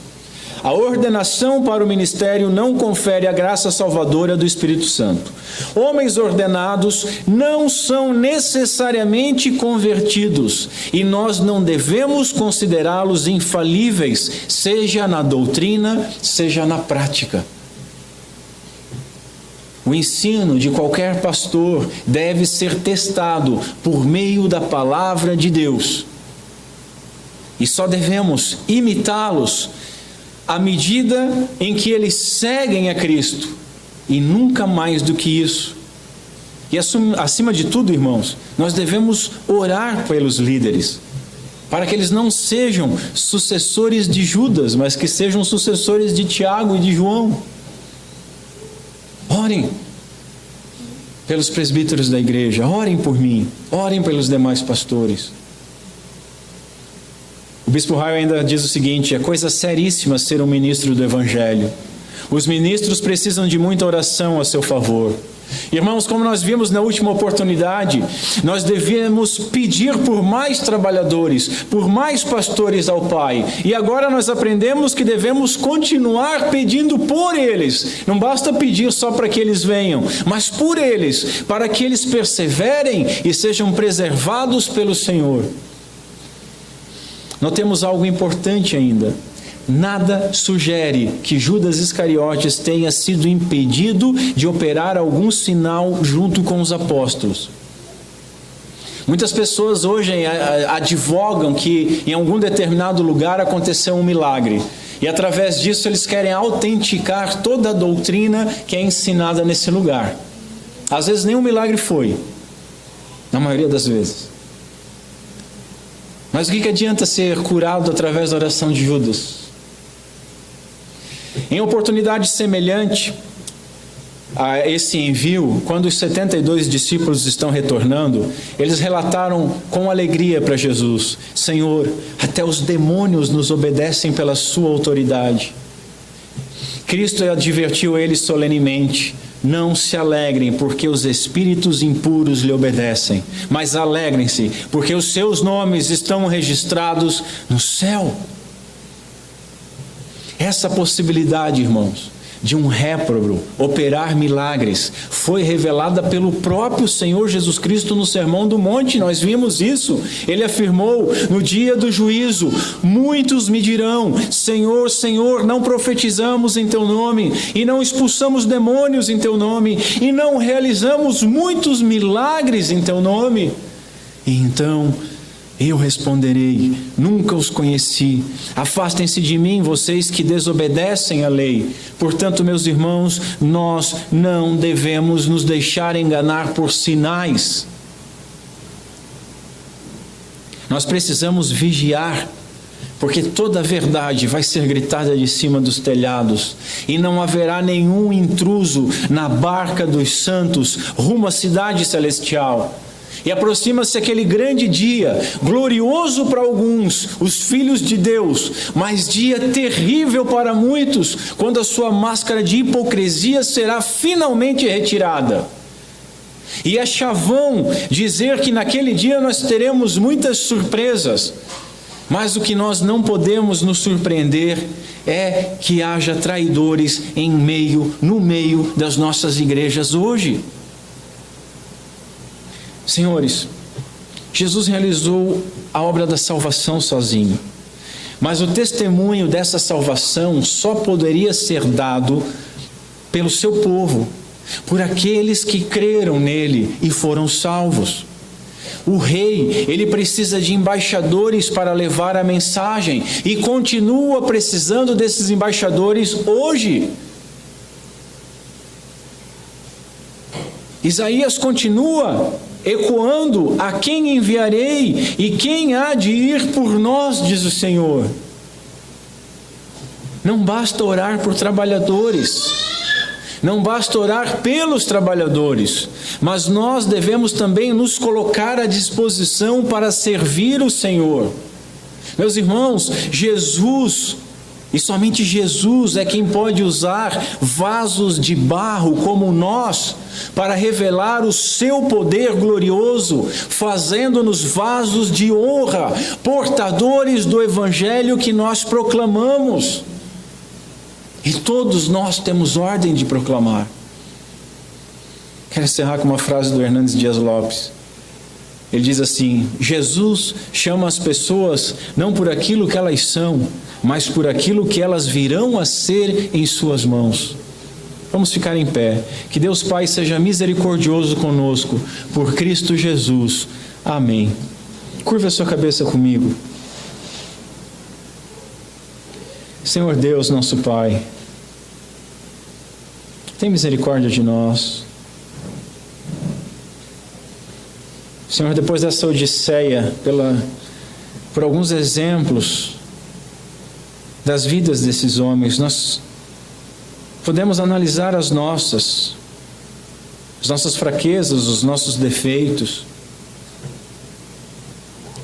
A ordenação para o ministério não confere a graça salvadora do Espírito Santo. Homens ordenados não são necessariamente convertidos, e nós não devemos considerá-los infalíveis, seja na doutrina, seja na prática. O ensino de qualquer pastor deve ser testado por meio da palavra de Deus. E só devemos imitá-los à medida em que eles seguem a Cristo, e nunca mais do que isso. E acima de tudo, irmãos, nós devemos orar pelos líderes, para que eles não sejam sucessores de Judas, mas que sejam sucessores de Tiago e de João. Orem pelos presbíteros da igreja, orem por mim, orem pelos demais pastores. O bispo Raio ainda diz o seguinte: é coisa seríssima ser um ministro do Evangelho. Os ministros precisam de muita oração a seu favor. Irmãos, como nós vimos na última oportunidade, nós devemos pedir por mais trabalhadores, por mais pastores ao Pai. E agora nós aprendemos que devemos continuar pedindo por eles. Não basta pedir só para que eles venham, mas por eles, para que eles perseverem e sejam preservados pelo Senhor. Notemos algo importante ainda. Nada sugere que Judas Iscariotes tenha sido impedido de operar algum sinal junto com os apóstolos. Muitas pessoas hoje advogam que em algum determinado lugar aconteceu um milagre. E através disso eles querem autenticar toda a doutrina que é ensinada nesse lugar. Às vezes nem um milagre foi, na maioria das vezes. Mas o que adianta ser curado através da oração de Judas? Em oportunidade semelhante a esse envio, quando os 72 discípulos estão retornando, eles relataram com alegria para Jesus: Senhor, até os demônios nos obedecem pela sua autoridade. Cristo advertiu eles solenemente: não se alegrem porque os espíritos impuros lhe obedecem, mas alegrem-se porque os seus nomes estão registrados no céu. Essa possibilidade, irmãos, de um réprobo operar milagres foi revelada pelo próprio Senhor Jesus Cristo no Sermão do Monte. Nós vimos isso. Ele afirmou: no dia do juízo, muitos me dirão: Senhor, Senhor, não profetizamos em teu nome, e não expulsamos demônios em teu nome, e não realizamos muitos milagres em teu nome? E então eu responderei: nunca os conheci. Afastem-se de mim, vocês que desobedecem à lei. Portanto, meus irmãos, nós não devemos nos deixar enganar por sinais. Nós precisamos vigiar, porque toda a verdade vai ser gritada de cima dos telhados, e não haverá nenhum intruso na barca dos santos rumo à cidade celestial. E aproxima-se aquele grande dia, glorioso para alguns, os filhos de Deus, mas dia terrível para muitos, quando a sua máscara de hipocrisia será finalmente retirada. E é chavão dizer que naquele dia nós teremos muitas surpresas, mas o que nós não podemos nos surpreender é que haja traidores no meio das nossas igrejas hoje. Senhores, Jesus realizou a obra da salvação sozinho, mas o testemunho dessa salvação só poderia ser dado pelo seu povo, por aqueles que creram nele e foram salvos. O rei, ele precisa de embaixadores para levar a mensagem, e continua precisando desses embaixadores hoje. Isaías continua ecoando: a quem enviarei e quem há de ir por nós, diz o Senhor. Não basta orar por trabalhadores, não basta orar pelos trabalhadores, mas nós devemos também nos colocar à disposição para servir o Senhor. Meus irmãos, Jesus, e somente Jesus é quem pode usar vasos de barro como nós para revelar o seu poder glorioso, fazendo-nos vasos de honra, portadores do evangelho que nós proclamamos. E todos nós temos ordem de proclamar. Quero encerrar com uma frase do Hernandes Dias Lopes. Ele diz assim: Jesus chama as pessoas não por aquilo que elas são, mas por aquilo que elas virão a ser em suas mãos. Vamos ficar em pé. Que Deus Pai seja misericordioso conosco, por Cristo Jesus. Amém. Curva a sua cabeça comigo. Senhor Deus, nosso Pai, tem misericórdia de nós. Senhor, depois dessa odisseia, por alguns exemplos das vidas desses homens, nós podemos analisar as nossas fraquezas, os nossos defeitos.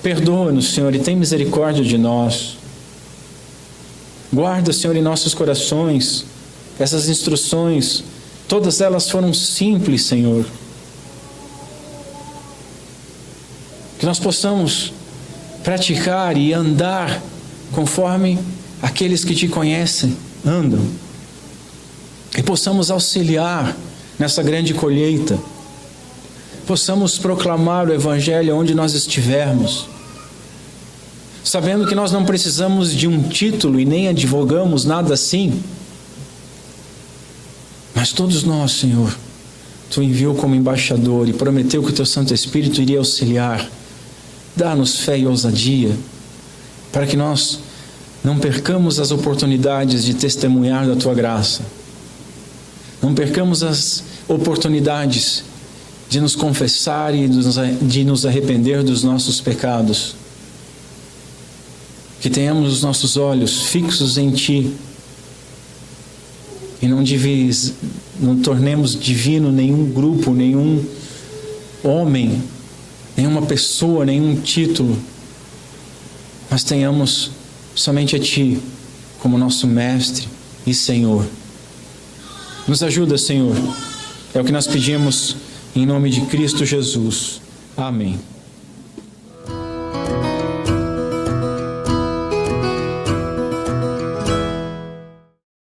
Perdoa-nos, Senhor, e tem misericórdia de nós. Guarda, Senhor, em nossos corações essas instruções. Todas elas foram simples, Senhor. Que nós possamos praticar e andar conforme aqueles que te conhecem andam. E possamos auxiliar nessa grande colheita. Possamos proclamar o Evangelho onde nós estivermos. Sabendo que nós não precisamos de um título e nem advogamos nada assim. Mas todos nós, Senhor, Tu enviou como embaixador e prometeu que o Teu Santo Espírito iria auxiliar. Dá-nos fé e ousadia, para que nós não percamos as oportunidades de testemunhar da Tua graça. Não percamos as oportunidades de nos confessar e de nos arrepender dos nossos pecados. Que tenhamos os nossos olhos fixos em Ti e não tornemos divino nenhum grupo, nenhum homem, nenhuma pessoa, nenhum título, mas tenhamos somente a Ti como nosso Mestre e Senhor. Nos ajuda, Senhor. É o que nós pedimos em nome de Cristo Jesus. Amém.